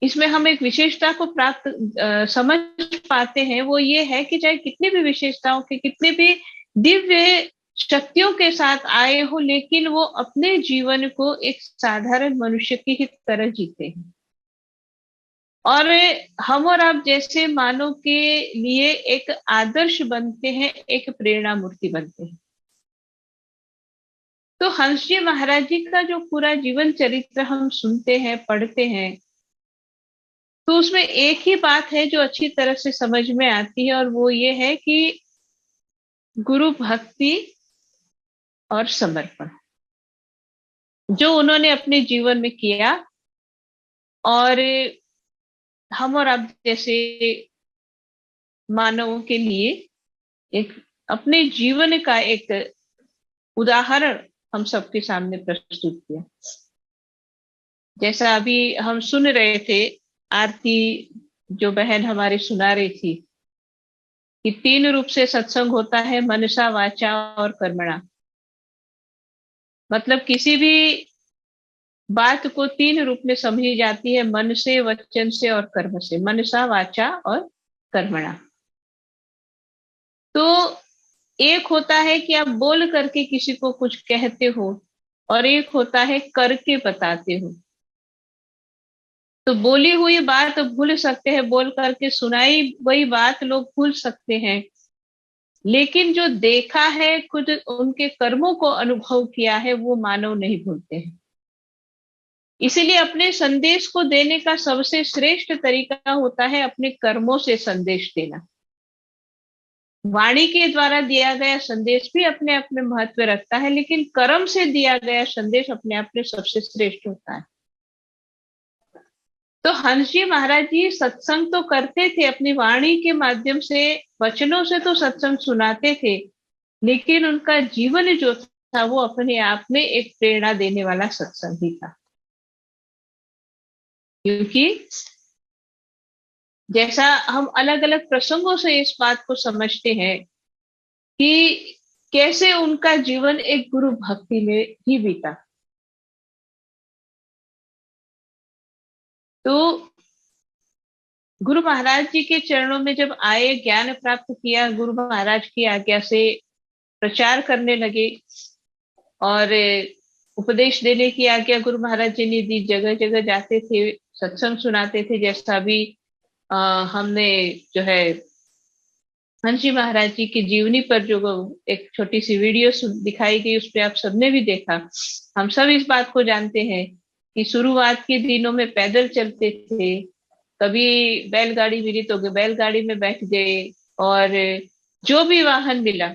इसमें हम एक विशेषता को समझ पाते हैं, वो ये है कि चाहे कितनी भी विशेषताओं के, कितने भी दिव्य शक्तियों के साथ आए हो, लेकिन वो अपने जीवन को एक साधारण मनुष्य की ही तरह जीते हैं और हम और आप जैसे मानव के लिए एक आदर्श बनते हैं, एक प्रेरणा मूर्ति बनते हैं। तो हंस जी महाराज जी का जो पूरा जीवन चरित्र हम सुनते हैं, पढ़ते हैं, तो उसमें एक ही बात है जो अच्छी तरह से समझ में आती है और वो ये है कि गुरु भक्ति और समर्पण जो उन्होंने अपने जीवन में किया। और हम और आप जैसे मानवों के लिए एक अपने जीवन का एक उदाहरण हम सबके सामने प्रस्तुत किया। जैसा अभी हम सुन रहे थे, आरती जो बहन हमारी सुना रही थी कि 3 रूप से सत्संग होता है, मनसा, वाचा और कर्मणा। मतलब किसी भी बात को 3 रूप में समझी जाती है, मन से, वचन से और कर्म से। मनसा, वाचा और कर्मणा। तो एक होता है कि आप बोल करके किसी को कुछ कहते हो और एक होता है करके बताते हो। तो बोली हुई बात भूल सकते हैं, बोल करके सुनाई वही बात लोग भूल सकते हैं, लेकिन जो देखा है, खुद उनके कर्मों को अनुभव किया है, वो मानव नहीं भूलते हैं। इसीलिए अपने संदेश को देने का सबसे श्रेष्ठ तरीका होता है अपने कर्मों से संदेश देना। वाणी के द्वारा दिया गया संदेश भी अपने आप में महत्व रखता है, लेकिन कर्म से दिया गया संदेश अपने आप में सबसे श्रेष्ठ होता है। तो हंस जी महाराज जी सत्संग तो करते थे, अपनी वाणी के माध्यम से, वचनों से तो सत्संग सुनाते थे, लेकिन उनका जीवन जो था वो अपने आप में एक प्रेरणा देने वाला सत्संग ही था। क्योंकि जैसा हम अलग अलग प्रसंगों से इस बात को समझते हैं कि कैसे उनका जीवन एक गुरु भक्ति में ही बीता। तो गुरु महाराज जी के चरणों में जब आए, ज्ञान प्राप्त किया, गुरु महाराज की आज्ञा से प्रचार करने लगे और उपदेश देने की आज्ञा गुरु महाराज जी ने दी। जगह जगह जाते थे, सत्संग सुनाते थे। जैसा अभी हमने जो है हंस जी महाराज जी की जीवनी पर जो एक छोटी सी वीडियो दिखाई गई, उस पर आप सबने भी देखा। हम सब इस बात को जानते हैं कि शुरुआत के दिनों में पैदल चलते थे, कभी बैलगाड़ी मिली तो बैलगाड़ी में बैठ गए, और जो भी वाहन मिला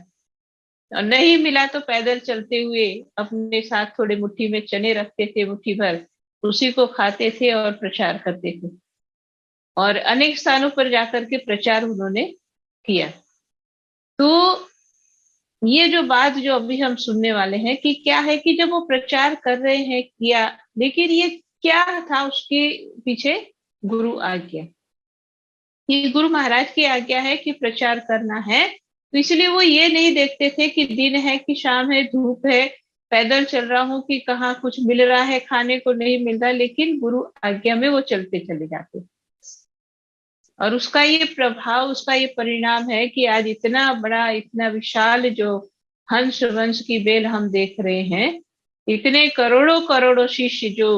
और नहीं मिला तो पैदल चलते हुए अपने साथ थोड़े मुट्ठी में चने रखते थे, मुट्ठी भर, उसी को खाते थे और प्रचार करते थे। और अनेक स्थानों पर जाकर के प्रचार उन्होंने किया। तो ये जो बात जो अभी हम सुनने वाले हैं कि क्या है कि जब वो प्रचार कर रहे हैं किया, लेकिन ये क्या था उसके पीछे? गुरु आज्ञा। कि गुरु महाराज की आज्ञा है कि प्रचार करना है, तो इसलिए वो ये नहीं देखते थे कि दिन है कि शाम है, धूप है, पैदल चल रहा हूँ कि कहाँ कुछ मिल रहा है, खाने को नहीं मिल रहा, लेकिन गुरु आज्ञा में वो चलते चले जाते। और उसका ये प्रभाव, उसका ये परिणाम है कि आज इतना बड़ा, इतना विशाल जो हंस वंश की बेल हम देख रहे हैं, इतने करोड़ों करोड़ों शिष्य जो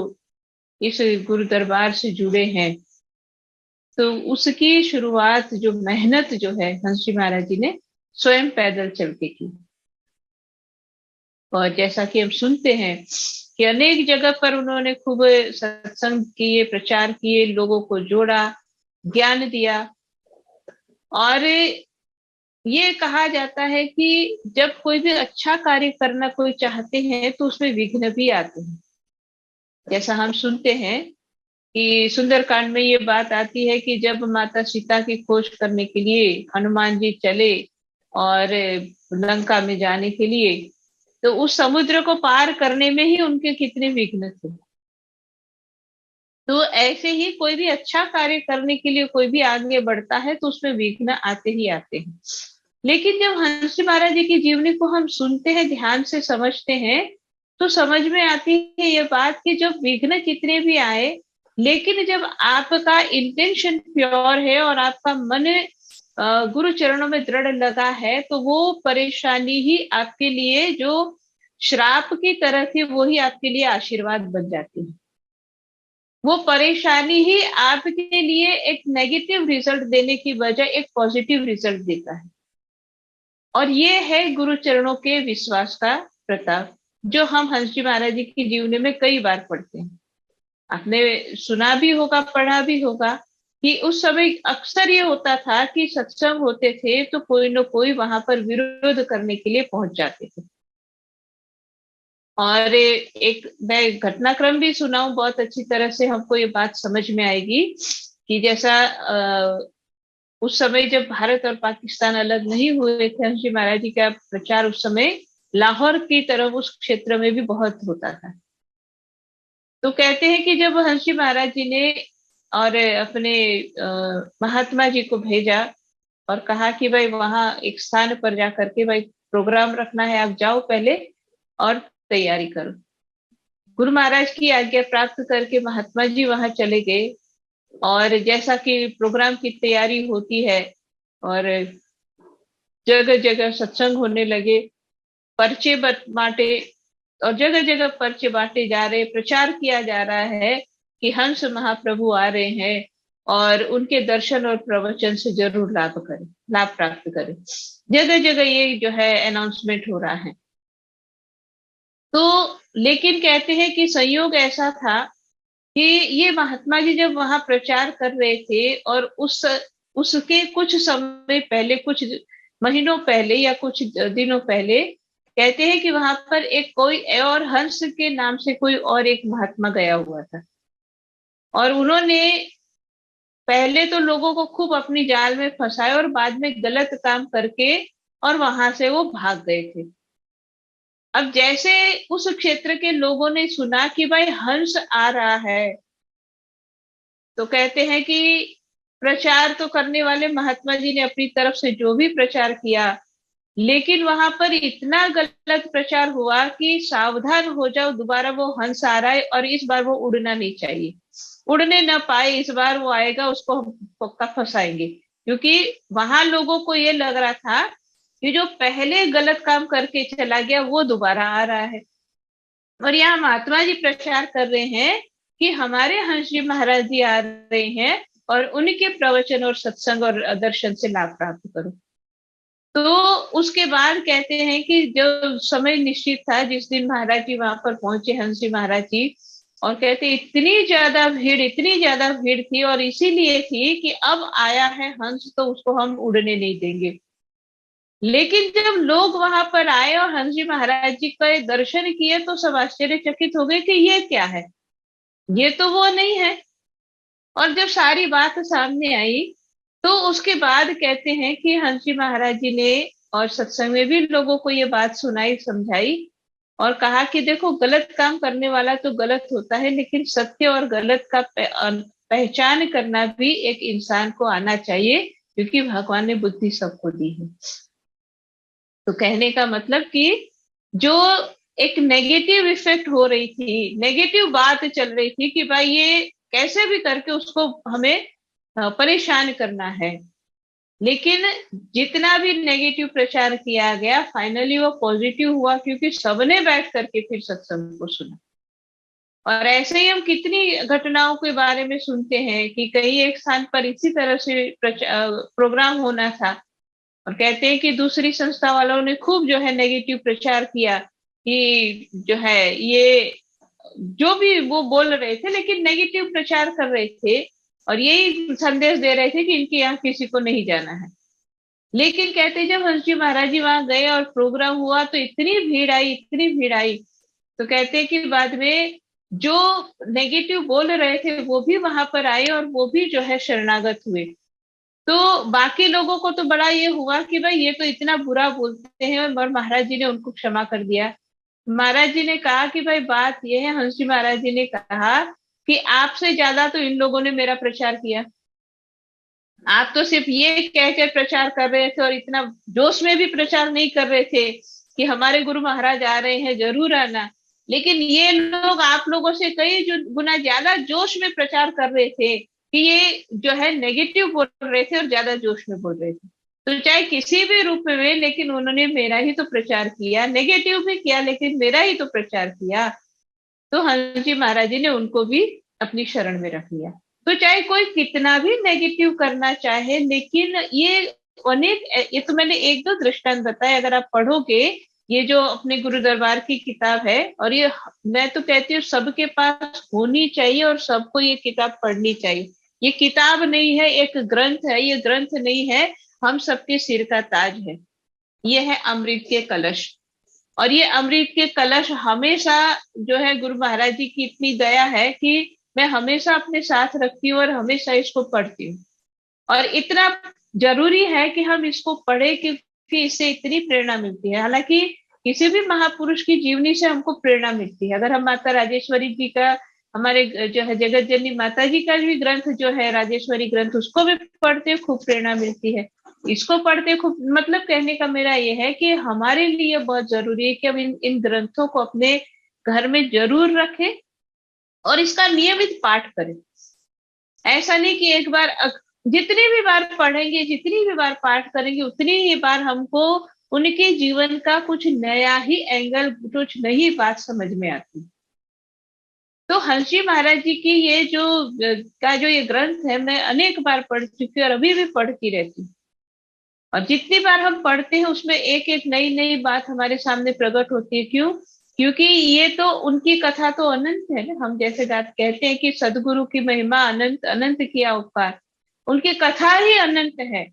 इस गुरु दरबार से जुड़े हैं, तो उसकी शुरुआत, जो मेहनत जो है हंस जी महाराज जी ने स्वयं पैदल चल के की। और जैसा कि हम सुनते हैं कि अनेक जगह पर उन्होंने खूब सत्संग किए, प्रचार किए, लोगों को जोड़ा, ज्ञान दिया। और ये कहा जाता है कि जब कोई भी अच्छा कार्य करना कोई चाहते हैं तो उसमें विघ्न भी आते हैं। जैसा हम सुनते हैं कि सुंदरकांड में ये बात आती है कि जब माता सीता की खोज करने के लिए हनुमान जी चले और लंका में जाने के लिए, तो उस समुद्र को पार करने में ही उनके कितने विघ्न थे। तो ऐसे ही कोई भी अच्छा कार्य करने के लिए कोई भी आगे बढ़ता है तो उसमें विघ्न आते ही आते हैं। लेकिन जब हंस जी महाराज जी की जीवनी को हम सुनते हैं, ध्यान से समझते हैं, तो समझ में आती है ये बात कि जब विघ्न कितने भी आए, लेकिन जब आपका इंटेंशन प्योर है और आपका मन गुरु चरणों में दृढ़ लगा है, तो वो परेशानी ही आपके लिए जो श्राप की तरह थी वो ही आपके लिए आशीर्वाद बन जाती है। वो परेशानी ही आपके लिए एक नेगेटिव रिजल्ट देने की बजाय एक पॉजिटिव रिजल्ट देता है। और ये है गुरु चरणों के विश्वास का प्रताप, जो हम हंस जी महाराज जी की जीवनी में कई बार पढ़ते हैं। आपने सुना भी होगा, पढ़ा भी होगा कि उस समय अक्सर ये होता था कि सत्संग होते थे तो कोई न कोई वहां पर विरोध करने के लिए पहुंच जाते थे। और एक मैं घटनाक्रम भी सुनाऊं, बहुत अच्छी तरह से हमको ये बात समझ में आएगी कि जैसा उस समय जब भारत और पाकिस्तान अलग नहीं हुए थे, हंस जी महाराज जी का प्रचार उस समय लाहौर की तरफ उस क्षेत्र में भी बहुत होता था। तो कहते हैं कि जब हंस जी महाराज जी ने और अपने महात्मा जी को भेजा और कहा कि भाई वहां एक स्थान पर जा करके भाई प्रोग्राम रखना है, आप जाओ पहले और तैयारी करो। गुरु महाराज की आज्ञा प्राप्त करके महात्मा जी वहां चले गए और जैसा कि प्रोग्राम की तैयारी होती है और जगह जगह सत्संग होने लगे, पर्चे बांटे और जगह जगह पर्चे बांटे जा रहे, प्रचार किया जा रहा है कि हंस महाप्रभु आ रहे हैं और उनके दर्शन और प्रवचन से जरूर लाभ प्राप्त करें। जगह जगह ये जो है अनाउंसमेंट हो रहा है। तो लेकिन कहते हैं कि संयोग ऐसा था कि ये महात्मा जी जब वहां प्रचार कर रहे थे और उसके कुछ समय पहले, कुछ महीनों पहले या कुछ दिनों पहले, कहते हैं कि वहां पर एक कोई और हंस के नाम से कोई और एक महात्मा गया हुआ था और उन्होंने पहले तो लोगों को खूब अपनी जाल में फंसाया और बाद में गलत काम करके और वहां से वो भाग गए थे। अब जैसे उस क्षेत्र के लोगों ने सुना कि भाई हंस आ रहा है, तो कहते हैं कि प्रचार तो करने वाले महात्मा जी ने अपनी तरफ से जो भी प्रचार किया, लेकिन वहां पर इतना गलत प्रचार हुआ कि सावधान हो जाओ, दोबारा वो हंस आ रहा है और इस बार वो उड़ना नहीं चाहिए, उड़ने ना पाए, इस बार वो आएगा उसको हम पक्का फंसाएंगे। क्योंकि वहां लोगों को ये लग रहा था कि जो पहले गलत काम करके चला गया वो दोबारा आ रहा है। और यहाँ महात्मा जी प्रचार कर रहे हैं कि हमारे हंस जी महाराज जी आ रहे हैं और उनके प्रवचन और सत्संग और दर्शन से लाभ प्राप्त करो। तो उसके बाद कहते हैं कि जो समय निश्चित था जिस दिन महाराज जी वहां पर पहुंचे, हंस जी महाराज जी, और कहते इतनी ज्यादा भीड़ थी और इसीलिए थी कि अब आया है हंस तो उसको हम उड़ने नहीं देंगे। लेकिन जब लोग वहां पर आए और हंस जी महाराज जी का दर्शन किए तो सब आश्चर्यचकित हो गए कि ये क्या है, ये तो वो नहीं है। और जब सारी बात सामने आई तो उसके बाद कहते हैं कि हंस जी महाराज जी ने और सत्संग में भी लोगों को ये बात सुनाई, समझाई और कहा कि देखो, गलत काम करने वाला तो गलत होता है, लेकिन सत्य और गलत का पहचान करना भी एक इंसान को आना चाहिए, क्योंकि भगवान ने बुद्धि सबको दी है। तो कहने का मतलब कि जो एक नेगेटिव इफेक्ट हो रही थी, नेगेटिव बात चल रही थी कि भाई ये कैसे भी करके उसको हमें परेशान करना है, लेकिन जितना भी नेगेटिव प्रचार किया गया फाइनली वो पॉजिटिव हुआ, क्योंकि सबने बैठ करके फिर सत्संग को सुना। और ऐसे ही हम कितनी घटनाओं के बारे में सुनते हैं कि कहीं एक स्थान पर इसी तरह से प्रोग्राम होना था और कहते हैं कि दूसरी संस्था वालों ने खूब जो है नेगेटिव प्रचार किया कि जो है ये जो भी वो बोल रहे थे, लेकिन नेगेटिव प्रचार कर रहे थे और यही संदेश दे रहे थे कि इनके यहाँ किसी को नहीं जाना है। लेकिन कहते जब हंस जी महाराज जी वहां गए और प्रोग्राम हुआ तो इतनी भीड़ आई, इतनी भीड़ आई। तो कहते हैं कि बाद में जो नेगेटिव बोल रहे थे वो भी वहां पर आए और वो भी जो है शरणागत हुए। तो बाकी लोगों को तो बड़ा ये हुआ कि भाई ये तो इतना बुरा बोलते हैं, और महाराज जी ने उनको क्षमा कर दिया। महाराज जी ने कहा कि भाई बात ये है, हंस जी महाराज जी ने कहा कि आपसे ज्यादा तो इन लोगों ने मेरा प्रचार किया। आप तो सिर्फ ये कह के प्रचार कर रहे थे और इतना जोश में भी प्रचार नहीं कर रहे थे कि हमारे गुरु महाराज आ रहे हैं, जरूर आना। लेकिन ये लोग आप लोगों से कई गुना ज्यादा जोश में प्रचार कर रहे थे कि ये जो है नेगेटिव बोल रहे थे और ज्यादा जोश में बोल रहे थे। तो चाहे किसी भी रूप में, लेकिन उन्होंने मेरा ही तो प्रचार किया, नेगेटिव भी किया लेकिन मेरा ही तो प्रचार किया। तो हंस जी महाराज जी ने उनको भी अपनी शरण में रख लिया। तो चाहे कोई कितना भी नेगेटिव करना चाहे, लेकिन ये अनेक, ये तो मैंने एक दो दृष्टांत बताए, अगर आप पढ़ोगे ये जो अपने गुरु दरबार की किताब है, और ये मैं तो कहती हूँ सबके पास होनी चाहिए और सबको ये किताब पढ़नी चाहिए। ये किताब नहीं है, एक ग्रंथ है, ये ग्रंथ नहीं है, हम सबके सिर का ताज है। ये है अमृत के कलश, और ये अमृत के कलश हमेशा जो है गुरु महाराज जी की इतनी दया है कि मैं हमेशा अपने साथ रखती हूँ और हमेशा इसको पढ़ती हूँ। और इतना जरूरी है कि हम इसको पढ़े क्योंकि इससे इतनी प्रेरणा मिलती है। हालांकि किसी भी महापुरुष की जीवनी से हमको प्रेरणा मिलती है। अगर हम माता राजेश्वरी जी का, हमारे जो है जगत जननी माता जी का भी ग्रंथ जो है राजेश्वरी ग्रंथ, उसको भी पढ़ते खूब प्रेरणा मिलती है। इसको पढ़ते खूब, मतलब कहने का मेरा ये है कि हमारे लिए बहुत जरूरी है कि हम इन ग्रंथों को अपने घर में जरूर रखें और इसका नियमित पाठ करें। ऐसा नहीं कि एक बार, जितनी भी बार पढ़ेंगे, जितनी भी बार पाठ करेंगे, उतनी ही बार हमको उनके जीवन का कुछ नया ही एंगल, कुछ नई बात समझ में आती। तो हंस जी महाराज जी की ये जो ये ग्रंथ है, मैं अनेक बार पढ़ चुकी हूँ और अभी भी पढ़ती रहती हूँ। और जितनी बार हम पढ़ते हैं उसमें एक एक नई नई बात हमारे सामने प्रकट होती है। क्यों? क्योंकि ये तो उनकी कथा तो अनंत है ना। हम जैसे कहते हैं कि सदगुरु की महिमा अनंत, अनंत किया उपकार, उनकी कथा ही अनंत है।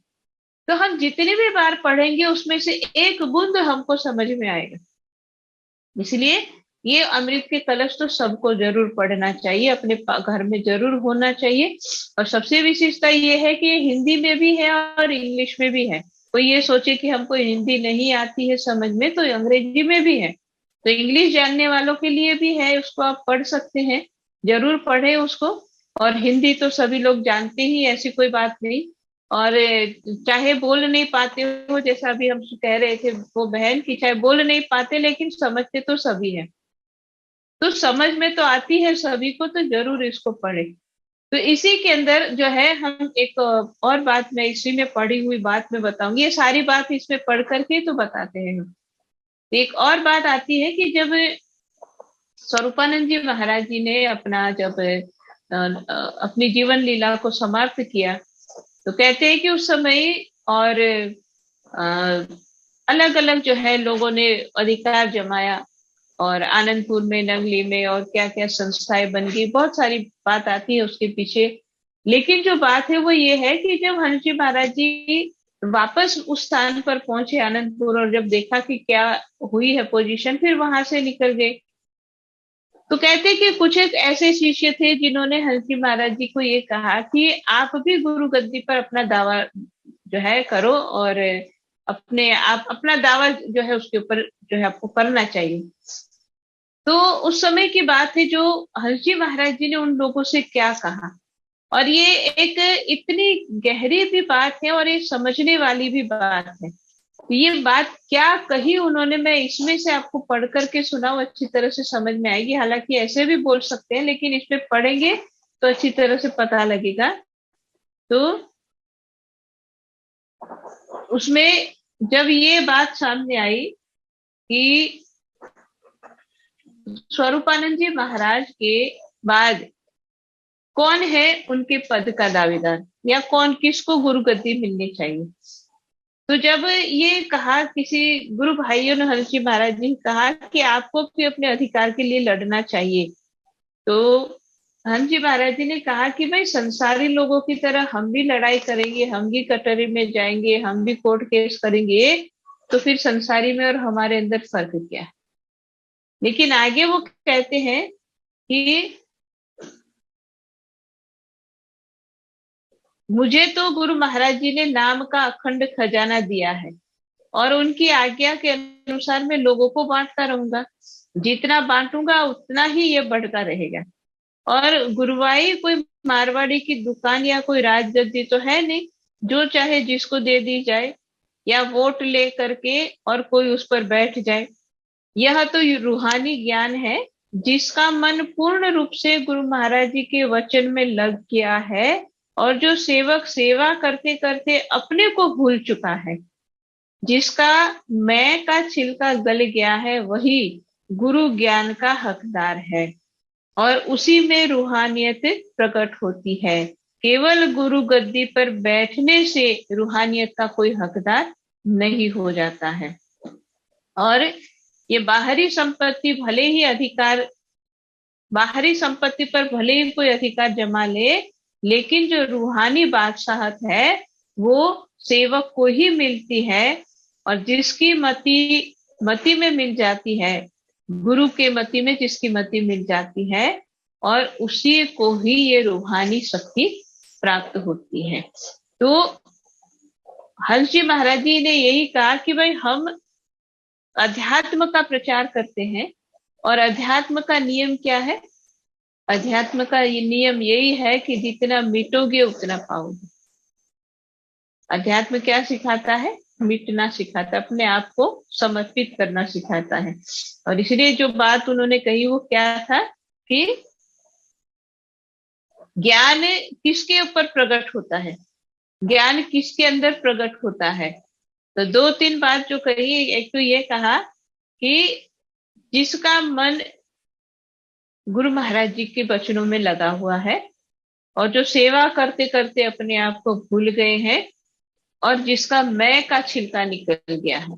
तो हम जितनी भी बार पढ़ेंगे उसमें से एक बूंद हमको समझ में आएगा। इसलिए ये अमृत के कलश तो सबको जरूर पढ़ना चाहिए, अपने घर में जरूर होना चाहिए। और सबसे विशेषता ये है कि हिंदी में भी है और इंग्लिश में भी है। कोई ये सोचे कि हमको हिंदी नहीं आती है समझ में, तो अंग्रेजी में भी है। तो इंग्लिश जानने वालों के लिए भी है, उसको आप पढ़ सकते हैं, जरूर पढ़े उसको। और हिंदी तो सभी लोग जानते ही, ऐसी कोई बात नहीं। और चाहे बोल नहीं पाते हो, जैसा अभी हम कह रहे थे वो बहन की, चाहे बोल नहीं पाते लेकिन समझते तो सभी हैं, तो समझ में तो आती है सभी को, तो जरूर इसको पढ़े। तो इसी के अंदर जो है हम एक और बात, मैं इसी में पढ़ी हुई बात में बताऊंगी। ये सारी बात इसमें पढ़ करके तो बताते हैं हम। एक और बात आती है कि जब स्वरूपानंद जी महाराज जी ने अपनी जीवन लीला को समाप्त किया, तो कहते हैं कि उस समय और अलग अलग जो है लोगों ने अधिकार जमाया, और आनंदपुर में, नंगली में और क्या क्या संस्थाएं बन गई, बहुत सारी बात आती है उसके पीछे। लेकिन जो बात है वो ये है कि जब हंस जी महाराज जी वापस उस स्थान पर पहुंचे आनंदपुर, और जब देखा कि क्या हुई है पोजीशन, फिर वहां से निकल गए। तो कहते कि कुछ एक ऐसे शिष्य थे जिन्होंने हंस जी महाराज जी को ये कहा कि आप भी गुरु गद्दी पर अपना दावा जो है करो, और अपने आप अपना दावा जो है उसके ऊपर जो है आपको करना चाहिए। तो उस समय की बात है जो हंस जी महाराज जी ने उन लोगों से क्या कहा, और ये एक इतनी गहरी भी बात है और ये समझने वाली भी बात है। ये बात क्या कही उन्होंने, मैं इसमें से आपको पढ़ करके सुनाऊं, अच्छी तरह से समझ में आएगी। हालांकि ऐसे भी बोल सकते हैं, लेकिन इसमें पढ़ेंगे तो अच्छी तरह से पता लगेगा। तो उसमें जब ये बात सामने आई कि स्वरूपानंद जी महाराज के बाद कौन है उनके पद का दावेदार, या कौन किसको गुरु गद्दी मिलनी चाहिए, तो जब ये कहा किसी गुरु भाइयों ने हंस जी महाराज जी कहा कि आपको भी अपने अधिकार के लिए लड़ना चाहिए, तो हंस जी महाराज जी ने कहा कि भाई संसारी लोगों की तरह हम भी लड़ाई करेंगे, हम भी कटहरे में जाएंगे, हम भी कोर्ट केस करेंगे, तो फिर संसारी में और हमारे अंदर फर्क क्या है। लेकिन आगे वो कहते हैं कि मुझे तो गुरु महाराज जी ने नाम का अखंड खजाना दिया है, और उनकी आज्ञा के अनुसार मैं लोगों को बांटता रहूंगा, जितना बांटूंगा उतना ही ये बढ़ता रहेगा। और गुरुवाई कोई मारवाड़ी की दुकान या कोई राजगद्दी तो है नहीं जो चाहे जिसको दे दी जाए, या वोट ले करके और कोई उस पर बैठ जाए। यह तो रूहानी ज्ञान है जिसका मन पूर्ण रूप से गुरु महाराज जी के वचन में लग गया है, और जो सेवक सेवा करते करते अपने को भूल चुका है, जिसका मैं का छिलका गल गया है, वही गुरु ज्ञान का हकदार है, और उसी में रूहानियत प्रकट होती है। केवल गुरु गद्दी पर बैठने से रूहानियत का कोई हकदार नहीं हो जाता है। और ये बाहरी संपत्ति भले ही अधिकार, बाहरी संपत्ति पर भले ही कोई अधिकार जमा ले, लेकिन जो रूहानी बादशाहत है वो सेवक को ही मिलती है, और जिसकी मति में मिल जाती है, गुरु के मति में जिसकी मति मिल जाती है, और उसी को ही ये रूहानी शक्ति प्राप्त होती है। तो हंस जी महाराज जी ने यही कहा कि भाई हम अध्यात्म का प्रचार करते हैं, और अध्यात्म का नियम क्या है? अध्यात्म का ये नियम यही है कि जितना मिटोगे उतना पाओगे। अध्यात्म क्या सिखाता है? मिटना सिखाता है, अपने आप को समर्पित करना सिखाता है। और इसलिए जो बात उन्होंने कही वो क्या था कि ज्ञान किसके ऊपर प्रकट होता है, ज्ञान किसके अंदर प्रकट होता है। तो दो तीन बात जो कही, एक तो ये कहा कि जिसका मन गुरु महाराज जी के वचनों में लगा हुआ है, और जो सेवा करते करते अपने आप को भूल गए हैं, और जिसका मैं का छिलका निकल गया है।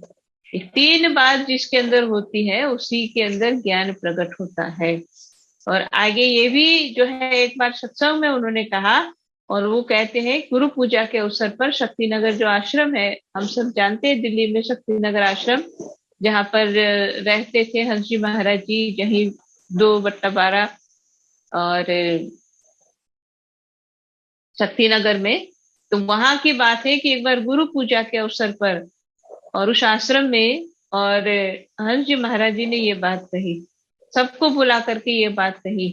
ये तीन बात जिसके अंदर होती है उसी के अंदर ज्ञान प्रकट होता है। और आगे ये भी जो है एक बार सत्संग में उन्होंने कहा, और वो कहते हैं गुरु पूजा के अवसर पर शक्तिनगर जो आश्रम है, हम सब जानते हैं दिल्ली में शक्तिनगर आश्रम जहाँ पर रहते थे हंस जी महाराज जी, यही 2/12 और शक्तिनगर में। तो वहां की बात है कि एक बार गुरु पूजा के अवसर पर और उस आश्रम में, और हंस जी महाराज जी ने ये बात कही, सबको बुला करके ये बात कही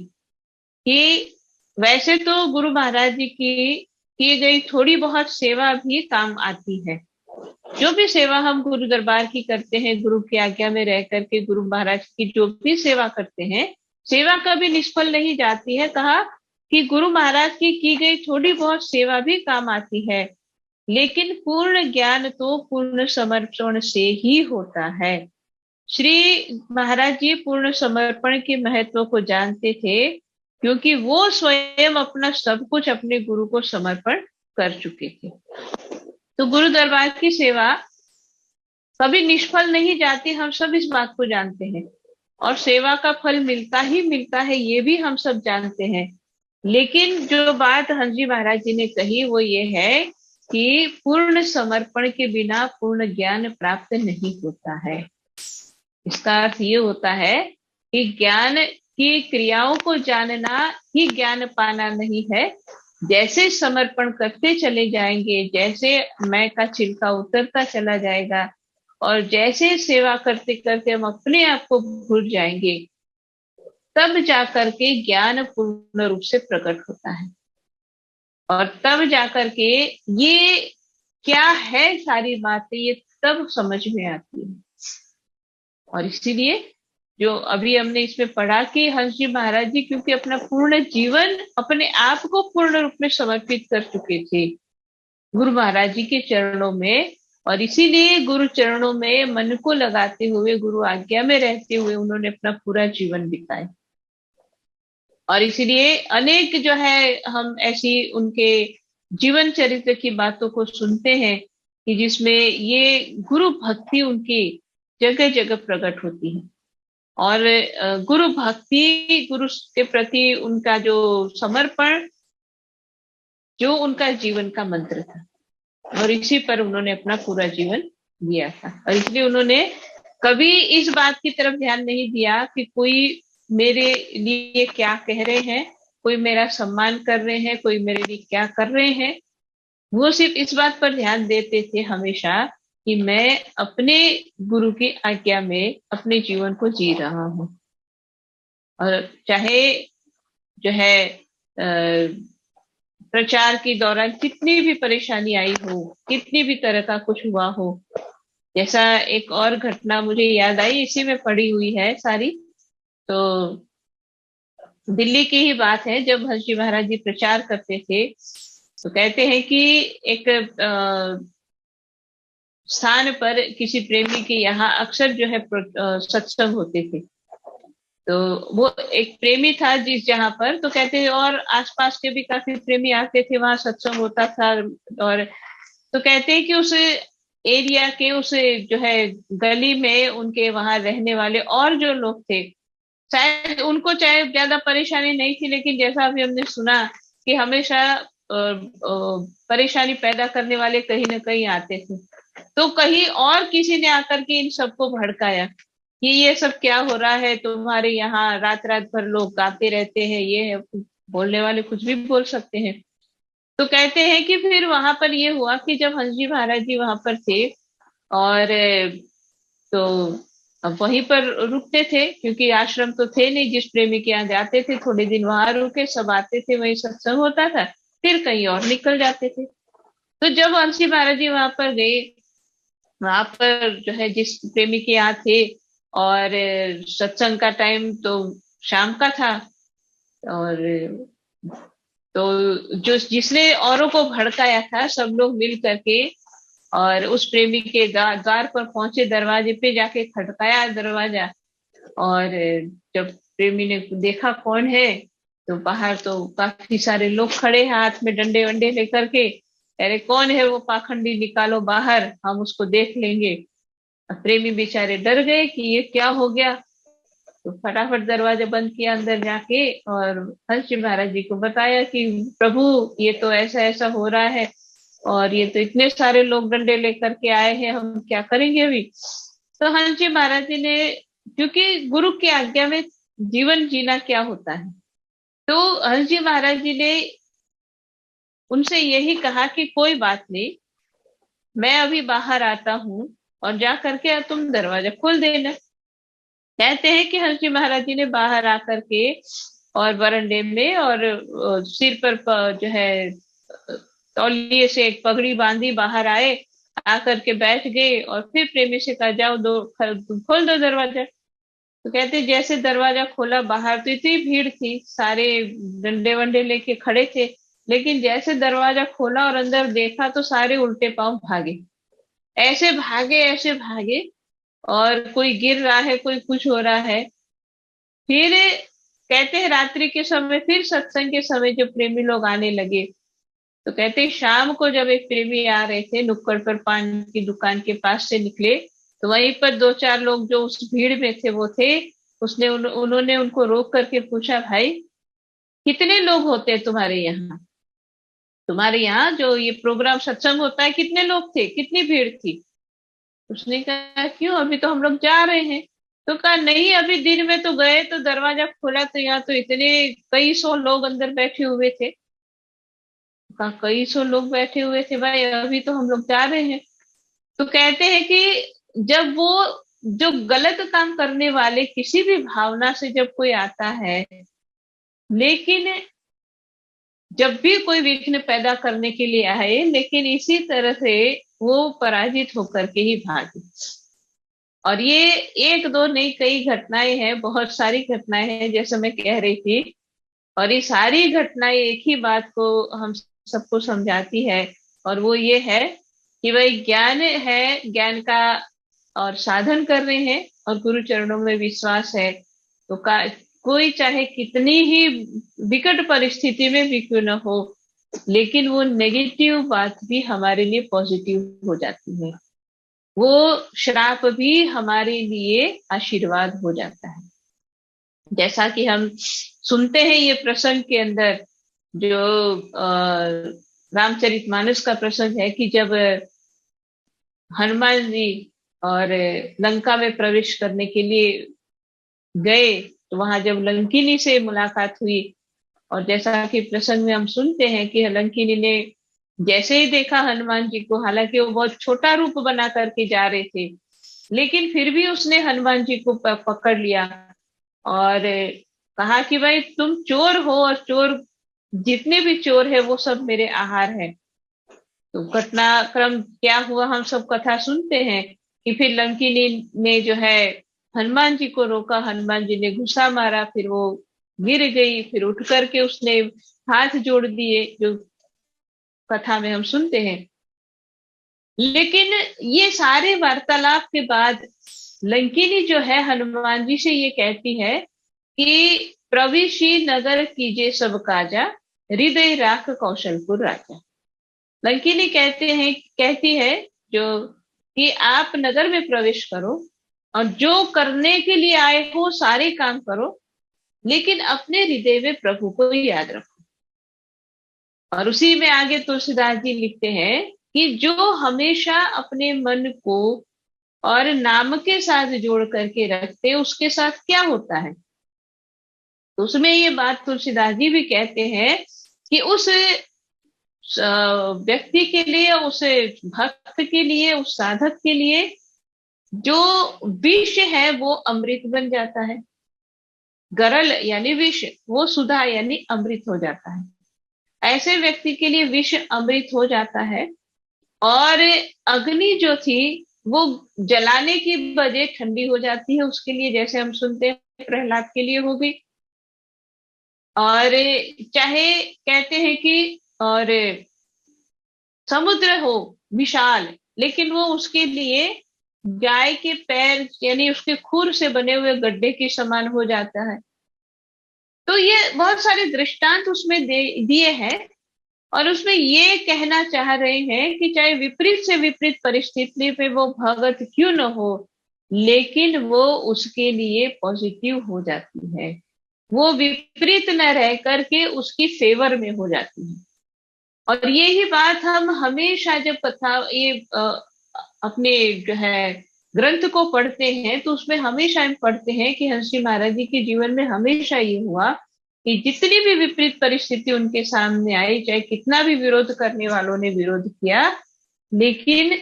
कि वैसे तो गुरु महाराज जी की गई थोड़ी बहुत सेवा भी काम आती है। जो भी सेवा हम गुरु दरबार की करते हैं, गुरु की आज्ञा में रह करके गुरु महाराज की जो भी सेवा करते हैं, सेवा कभी निष्फल नहीं जाती है। कहा कि गुरु महाराज की गई थोड़ी बहुत सेवा भी काम आती है, लेकिन पूर्ण ज्ञान तो पूर्ण समर्पण से ही होता है। श्री महाराज जी पूर्ण समर्पण के महत्व को जानते थे, क्योंकि वो स्वयं अपना सब कुछ अपने गुरु को समर्पण कर चुके थे। तो गुरु दरबार की सेवा कभी निष्फल नहीं जाती, हम सब इस बात को जानते हैं, और सेवा का फल मिलता ही मिलता है, ये भी हम सब जानते हैं। लेकिन जो बात हंस जी महाराज जी ने कही वो ये है कि पूर्ण समर्पण के बिना पूर्ण ज्ञान प्राप्त नहीं होता है। इसका अर्थ ये होता है कि ज्ञान कि क्रियाओं को जानना ही ज्ञान पाना नहीं है। जैसे समर्पण करते चले जाएंगे, जैसे मैं का छिलका उतरता चला जाएगा, और जैसे सेवा करते करते हम अपने आप को भूल जाएंगे, तब जाकर के ज्ञान पूर्ण रूप से प्रकट होता है। और तब जाकर के ये क्या है सारी बातें, ये तब समझ में आती है। और इसीलिए जो अभी हमने इसमें पढ़ा कि हंस जी महाराज जी क्योंकि अपना पूर्ण जीवन अपने आप को पूर्ण रूप में समर्पित कर चुके थे गुरु महाराज जी के चरणों में, और इसीलिए गुरु चरणों में मन को लगाते हुए, गुरु आज्ञा में रहते हुए उन्होंने अपना पूरा जीवन बिताया। और इसीलिए अनेक जो है हम ऐसी उनके जीवन चरित्र की बातों को सुनते हैं कि जिसमें ये गुरु भक्ति उनकी जगह जगह प्रकट होती है। और गुरु भक्ति, गुरु के प्रति उनका जो समर्पण, जो उनका जीवन का मंत्र था, और इसी पर उन्होंने अपना पूरा जीवन दिया था। और इसलिए उन्होंने कभी इस बात की तरफ ध्यान नहीं दिया कि कोई मेरे लिए क्या कह रहे हैं, कोई मेरा सम्मान कर रहे हैं, कोई मेरे लिए क्या कर रहे हैं। वो सिर्फ इस बात पर ध्यान देते थे हमेशा कि मैं अपने गुरु की आज्ञा में अपने जीवन को जी रहा हूँ। और चाहे जो है प्रचार के दौरान कितनी भी परेशानी आई हो, कितनी भी तरह का कुछ हुआ हो, जैसा एक और घटना मुझे याद आई, इसी में पड़ी हुई है सारी। तो दिल्ली की ही बात है, जब हंस जी महाराज जी प्रचार करते थे तो कहते हैं कि एक स्थान पर किसी प्रेमी के यहाँ अक्सर जो है सत्संग होते थे। तो वो एक प्रेमी था जिस जहाँ पर, तो कहते हैं और आसपास के भी काफी प्रेमी आते थे, वहां सत्संग होता था। और तो कहते हैं कि उस एरिया के उस जो है गली में उनके वहां रहने वाले और जो लोग थे, शायद उनको चाहे ज्यादा परेशानी नहीं थी, लेकिन जैसा अभी हमने सुना कि हमेशा परेशानी पैदा करने वाले कहीं ना कहीं आते थे। तो कहीं और किसी ने आकर के इन सबको भड़काया कि ये सब क्या हो रहा है, तुम्हारे यहाँ रात रात भर लोग गाते रहते हैं, ये है, बोलने वाले कुछ भी बोल सकते हैं। तो कहते हैं कि फिर वहां पर ये हुआ कि जब हंस जी महाराज जी वहां पर थे, और तो अब वहीं पर रुकते थे, क्योंकि आश्रम तो थे नहीं, जिस प्रेमी के यहाँ जाते थे थोड़े दिन वहां रुके, सब आते थे, वहीं सत्संग होता था, फिर कहीं और निकल जाते थे। तो जब हंस जी महाराज जी वहां पर गए, वहां पर जो है जिस प्रेमी के यहाँ थे, और सत्संग का टाइम तो शाम का था, और तो जो जिसने औरों को भड़काया था, सब लोग मिल करके और उस प्रेमी के द्वार पर पहुंचे, दरवाजे पे जाके खटकाया दरवाजा, और जब प्रेमी ने देखा कौन है, तो बाहर तो काफी सारे लोग खड़े हैं हाथ में डंडे वंडे लेकर के, अरे कौन है वो पाखंडी, निकालो बाहर, हम उसको देख लेंगे। प्रेमी बेचारे डर गए कि ये क्या हो गया, तो फटाफट दरवाजा बंद किया अंदर जाके, और हंस जी महाराज जी को बताया कि प्रभु ये तो ऐसा ऐसा हो रहा है, और ये तो इतने सारे लोग डंडे लेकर के आए हैं, हम क्या करेंगे अभी। तो हंस जी महाराज जी ने, क्योंकि गुरु की आज्ञा में जीवन जीना क्या होता है, तो हंस जी महाराज जी ने उनसे यही कहा कि कोई बात नहीं, मैं अभी बाहर आता हूँ और जा करके तुम दरवाजा खोल देना। कहते हैं कि हंस जी महाराज जी ने बाहर आकर के और बरंडे में और सिर पर जो है तौलिए से एक पगड़ी बांधी बाहर आए, आकर के बैठ गए, और फिर प्रेमी से कहा जाओ खोल दो दरवाजा। तो कहते जैसे दरवाजा खोला, बाहर तो इतनी भीड़ थी, सारे डंडे वंडे लेके खड़े थे, लेकिन जैसे दरवाजा खोला और अंदर देखा तो सारे उल्टे पांव भागे, ऐसे भागे ऐसे भागे, और कोई गिर रहा है, कोई कुछ हो रहा है। फिर कहते हैं रात्रि के समय, फिर सत्संग के समय जो प्रेमी लोग आने लगे, तो कहते हैं शाम को जब एक प्रेमी आ रहे थे, नुक्कड़ पर पान की दुकान के पास से निकले, तो वहीं पर दो चार लोग जो उस भीड़ में थे वो थे, उसने उन्होंने उनको रोक करके पूछा, भाई कितने लोग होते हैं तुम्हारे यहाँ, तुम्हारे यहाँ जो ये प्रोग्राम सत्संग होता है कितने लोग थे, कितनी भीड़ थी। उसने कहा क्यों, अभी तो हम लोग जा रहे हैं। तो कहा नहीं, अभी दिन में तो गए तो दरवाजा खोला तो यहाँ तो इतने कई सौ लोग अंदर बैठे हुए थे। कहा कई सौ लोग बैठे हुए थे भाई, अभी तो हम लोग जा रहे हैं। तो कहते हैं कि जब वो जो गलत काम करने वाले किसी भी भावना से जब कोई आता है, लेकिन जब भी कोई विघ्न पैदा करने के लिए आए, लेकिन इसी तरह से वो पराजित होकर के ही भागे। और ये एक दो नहीं, कई घटनाएं हैं, बहुत सारी घटनाएं हैं जैसे मैं कह रही थी। और ये सारी घटनाएं एक ही बात को हम सबको समझाती है, और वो ये है कि भाई ज्ञान है, ज्ञान का और साधन कर रहे हैं और गुरु चरणों में विश्वास है, तो कोई चाहे कितनी ही विकट परिस्थिति में भी क्यों न हो, लेकिन वो नेगेटिव बात भी हमारे लिए पॉजिटिव हो जाती है, वो श्राप भी हमारे लिए आशीर्वाद हो जाता है। जैसा कि हम सुनते हैं ये प्रसंग के अंदर, जो रामचरितमानस का प्रसंग है कि जब हनुमान जी और लंका में प्रवेश करने के लिए गए, तो वहां जब लंकिनी से मुलाकात हुई, और जैसा कि प्रसंग में हम सुनते हैं कि लंकिनी ने जैसे ही देखा हनुमान जी को, हालांकि वो बहुत छोटा रूप बना करके जा रहे थे, लेकिन फिर भी उसने हनुमान जी को पकड़ लिया और कहा कि भाई तुम चोर हो, और चोर जितने भी चोर है वो सब मेरे आहार है। तो घटनाक्रम क्या हुआ हम सब कथा सुनते हैं कि फिर लंकिनी ने जो है हनुमान जी को रोका, हनुमान जी ने घुसा मारा, फिर वो गिर गई, फिर उठ करके उसने हाथ जोड़ दिए, जो कथा में हम सुनते हैं। लेकिन ये सारे वार्तालाप के बाद लंकिनी जो है हनुमान जी से ये कहती है कि प्रविशी नगर कीजिए सब काजा, हृदय राख कौशलपुर राजा। लंकिनी कहती है जो कि आप नगर में प्रवेश करो और जो करने के लिए आए हो सारे काम करो, लेकिन अपने हृदय में प्रभु को याद रखो। और उसी में आगे तुलसीदास जी लिखते हैं कि जो हमेशा अपने मन को और नाम के साथ जोड़ करके रखते, उसके साथ क्या होता है। तो उसमें ये बात तुलसीदास जी भी कहते हैं कि उस व्यक्ति के लिए, उस भक्त के लिए, उस साधक के लिए जो विष है वो अमृत बन जाता है। गरल यानी विष, वो सुधा यानी अमृत हो जाता है। ऐसे व्यक्ति के लिए विष अमृत हो जाता है। और अग्नि जो थी वो जलाने की बजाय ठंडी हो जाती है उसके लिए, जैसे हम सुनते हैं प्रहलाद के लिए हो गई। और चाहे कहते हैं कि और समुद्र हो विशाल, लेकिन वो उसके लिए गाय के पैर यानी उसके खुर से बने हुए गड्ढे के समान हो जाता है। तो ये बहुत सारे दृष्टांत उसमें दिए हैं, और उसमें ये कहना चाह रहे हैं कि चाहे विपरीत से विपरीत परिस्थिति पे वो भगत क्यों न हो, लेकिन वो उसके लिए पॉजिटिव हो जाती है, वो विपरीत न रह करके उसकी फेवर में हो जाती है। और यही बात हम हमेशा जब कथा ये अपने जो है ग्रंथ को पढ़ते हैं, तो उसमें हमेशा हम पढ़ते हैं कि हंसी महाराज जी के जीवन में हमेशा ये हुआ कि जितनी भी विपरीत परिस्थिति उनके सामने आई, चाहे कितना भी विरोध करने वालों ने विरोध किया, लेकिन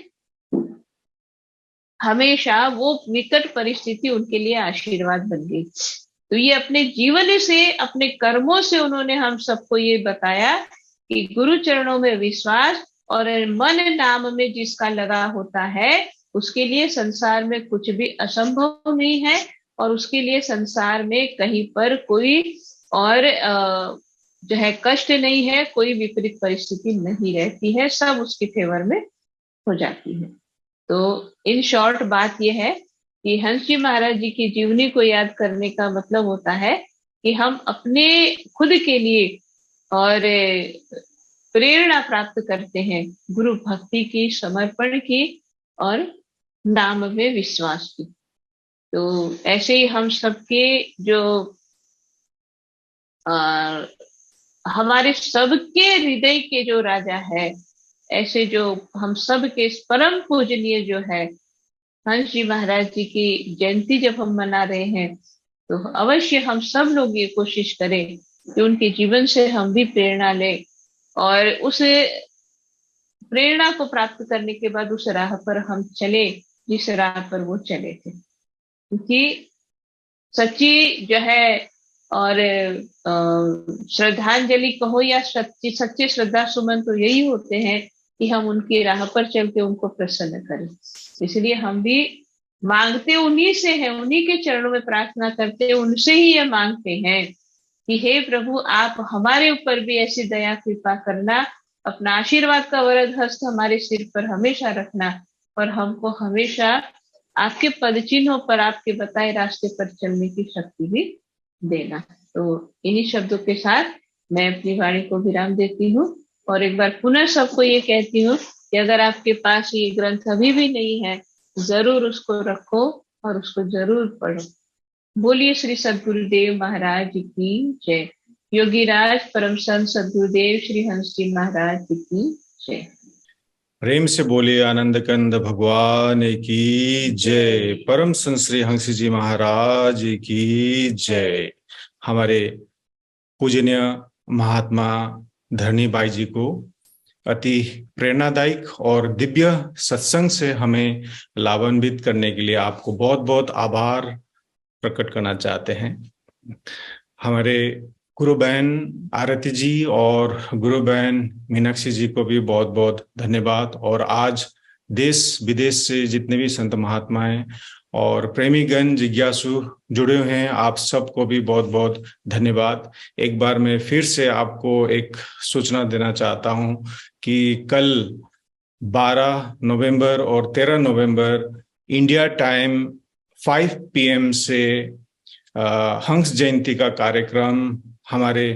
हमेशा वो विकट परिस्थिति उनके लिए आशीर्वाद बन गई। तो ये अपने जीवन से, अपने कर्मों से उन्होंने हम सबको ये बताया कि गुरु चरणों में विश्वास और मन नाम में जिसका लगा होता है, उसके लिए संसार में कुछ भी असंभव नहीं है, और उसके लिए संसार में कहीं पर कोई और जो है कष्ट नहीं है, कोई विपरीत परिस्थिति नहीं रहती है, सब उसके फेवर में हो जाती है। तो इन शॉर्ट बात यह है कि हंस जी महाराज जी की जीवनी को याद करने का मतलब होता है कि हम अपने खुद के लिए और प्रेरणा प्राप्त करते हैं गुरु भक्ति की, समर्पण की और नाम में विश्वास की। तो ऐसे ही हम सबके जो हमारे सबके हृदय के जो राजा है, ऐसे जो हम सब के परम पूजनीय जो है हंस जी महाराज जी की जयंती जब हम मना रहे हैं, तो अवश्य हम सब लोग ये कोशिश करें कि उनके जीवन से हम भी प्रेरणा लें, और उस प्रेरणा को प्राप्त करने के बाद उस राह पर हम चले जिस राह पर वो चले थे। क्योंकि सच्ची जो है, और श्रद्धांजलि कहो या सच्ची सच्चे श्रद्धा सुमन तो यही होते हैं कि हम उनकी राह पर चल के उनको प्रसन्न करें। इसलिए हम भी मांगते उन्हीं से हैं, उन्हीं के चरणों में प्रार्थना करते, उनसे ही ये मांगते हैं कि हे प्रभु, आप हमारे ऊपर भी ऐसी दया कृपा करना, अपना आशीर्वाद का वरद हस्त हमारे सिर पर हमेशा रखना, और हमको हमेशा आपके पद चिन्हों पर, आपके बताए रास्ते पर चलने की शक्ति भी देना। तो इन्हीं शब्दों के साथ मैं अपनी वाणी को विराम देती हूँ, और एक बार पुनः सबको ये कहती हूँ कि अगर आपके पास ये ग्रंथ अभी भी नहीं है, जरूर उसको रखो और उसको जरूर पढ़ो। बोलिए श्री सद्गुरुदेव महाराज की जय। योगी राज परम संत सद्गुरुदेव श्री हंस जी महाराज की जय। प्रेम से बोलिए आनंद कंद भगवान की जय। परम संत श्री हंस जी महाराज की जय। हमारे पूजनीय महात्मा धरणी बाई जी को अति प्रेरणादायक और दिव्य सत्संग से हमें लाभान्वित करने के लिए आपको बहुत बहुत आभार प्रकट करना चाहते हैं। हमारे गुरु बहन आरती जी और गुरु बहन मीनाक्षी जी को भी बहुत बहुत धन्यवाद। और आज देश विदेश से जितने भी संत महात्माएं और प्रेमीगण जिज्ञासु जुड़े हुए हैं, आप सबको भी बहुत बहुत धन्यवाद। एक बार मैं फिर से आपको एक सूचना देना चाहता हूं कि कल 12 नवंबर और 13 नवंबर इंडिया टाइम 5 PM से हंस जयंती का कार्यक्रम हमारे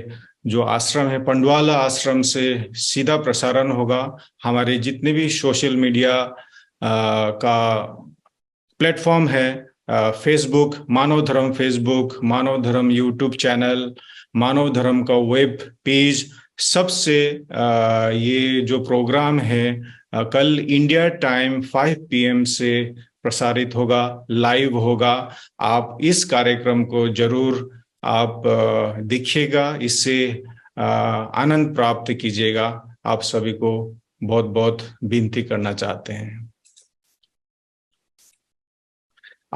जो आश्रम है पंडवाला आश्रम से सीधा प्रसारण होगा। हमारे जितने भी सोशल मीडिया का प्लेटफॉर्म है, फेसबुक मानव धर्म फेसबुक, मानव धर्म यूट्यूब चैनल, मानव धर्म का वेब पेज, सबसे ये जो प्रोग्राम है कल इंडिया टाइम 5 PM से प्रसारित होगा, लाइव होगा। आप इस कार्यक्रम को जरूर आप देखिएगा, इससे आनंद प्राप्त कीजिएगा। आप सभी को बहुत बहुत विनती करना चाहते हैं।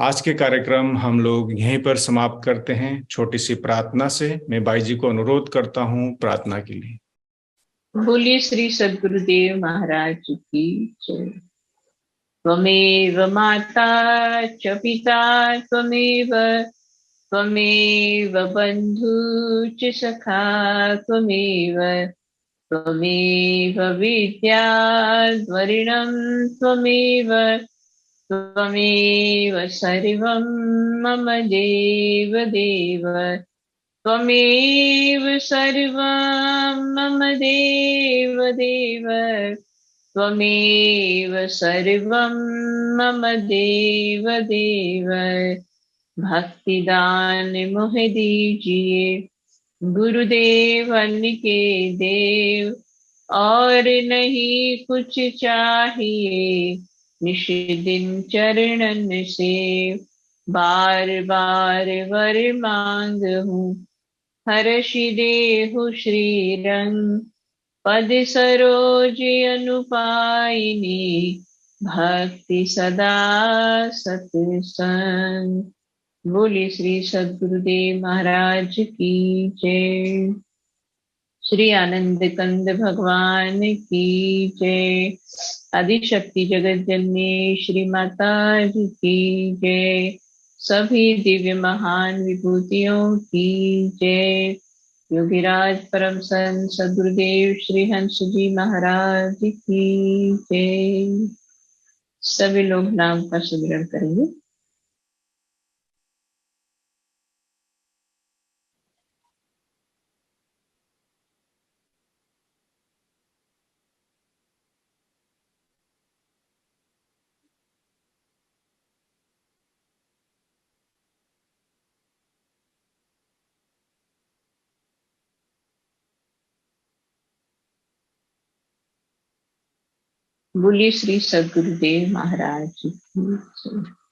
आज के कार्यक्रम हम लोग यहीं पर समाप्त करते हैं छोटी सी प्रार्थना से। मैं बाई जी को अनुरोध करता हूं प्रार्थना के लिए। बोलिए श्री सद्गुरुदेव महाराज की जय। त्वमेव माता च पिता त्वमेव, त्वमेव बन्धु च सखा त्वमेव, त्वमेव विद्या द्वरिणं त्वमेव, त्वमेव सर्वं मम देव देव, त्वमेव सर्वं मम देव देव, त्वमेव सर्वं मम देव देव। भक्तिदान मोह दीजिए गुरुदेव अन्य के देव, और नहीं कुछ चाहिए निश दिन चरणन से, बार बार वर मांग हूँ हर्षि देहु श्री रंग, पद सरोज अनुपायिनी भक्ति सदा सत्संग। बोलिए श्री सद्गुरुदेव महाराज की जय। श्री आनंद कंद भगवान की जय। आदिशक्ति जगत जननी श्री माता जी की जय। सभी दिव्य महान विभूतियों की जय। योगीराज परम संत सद्गुरुदेव श्री हंस जी महाराज की जय। सभी लोग नाम का सुमिरन करेंगे। बोलिए श्री सद्गुरुदेव महाराज की जय।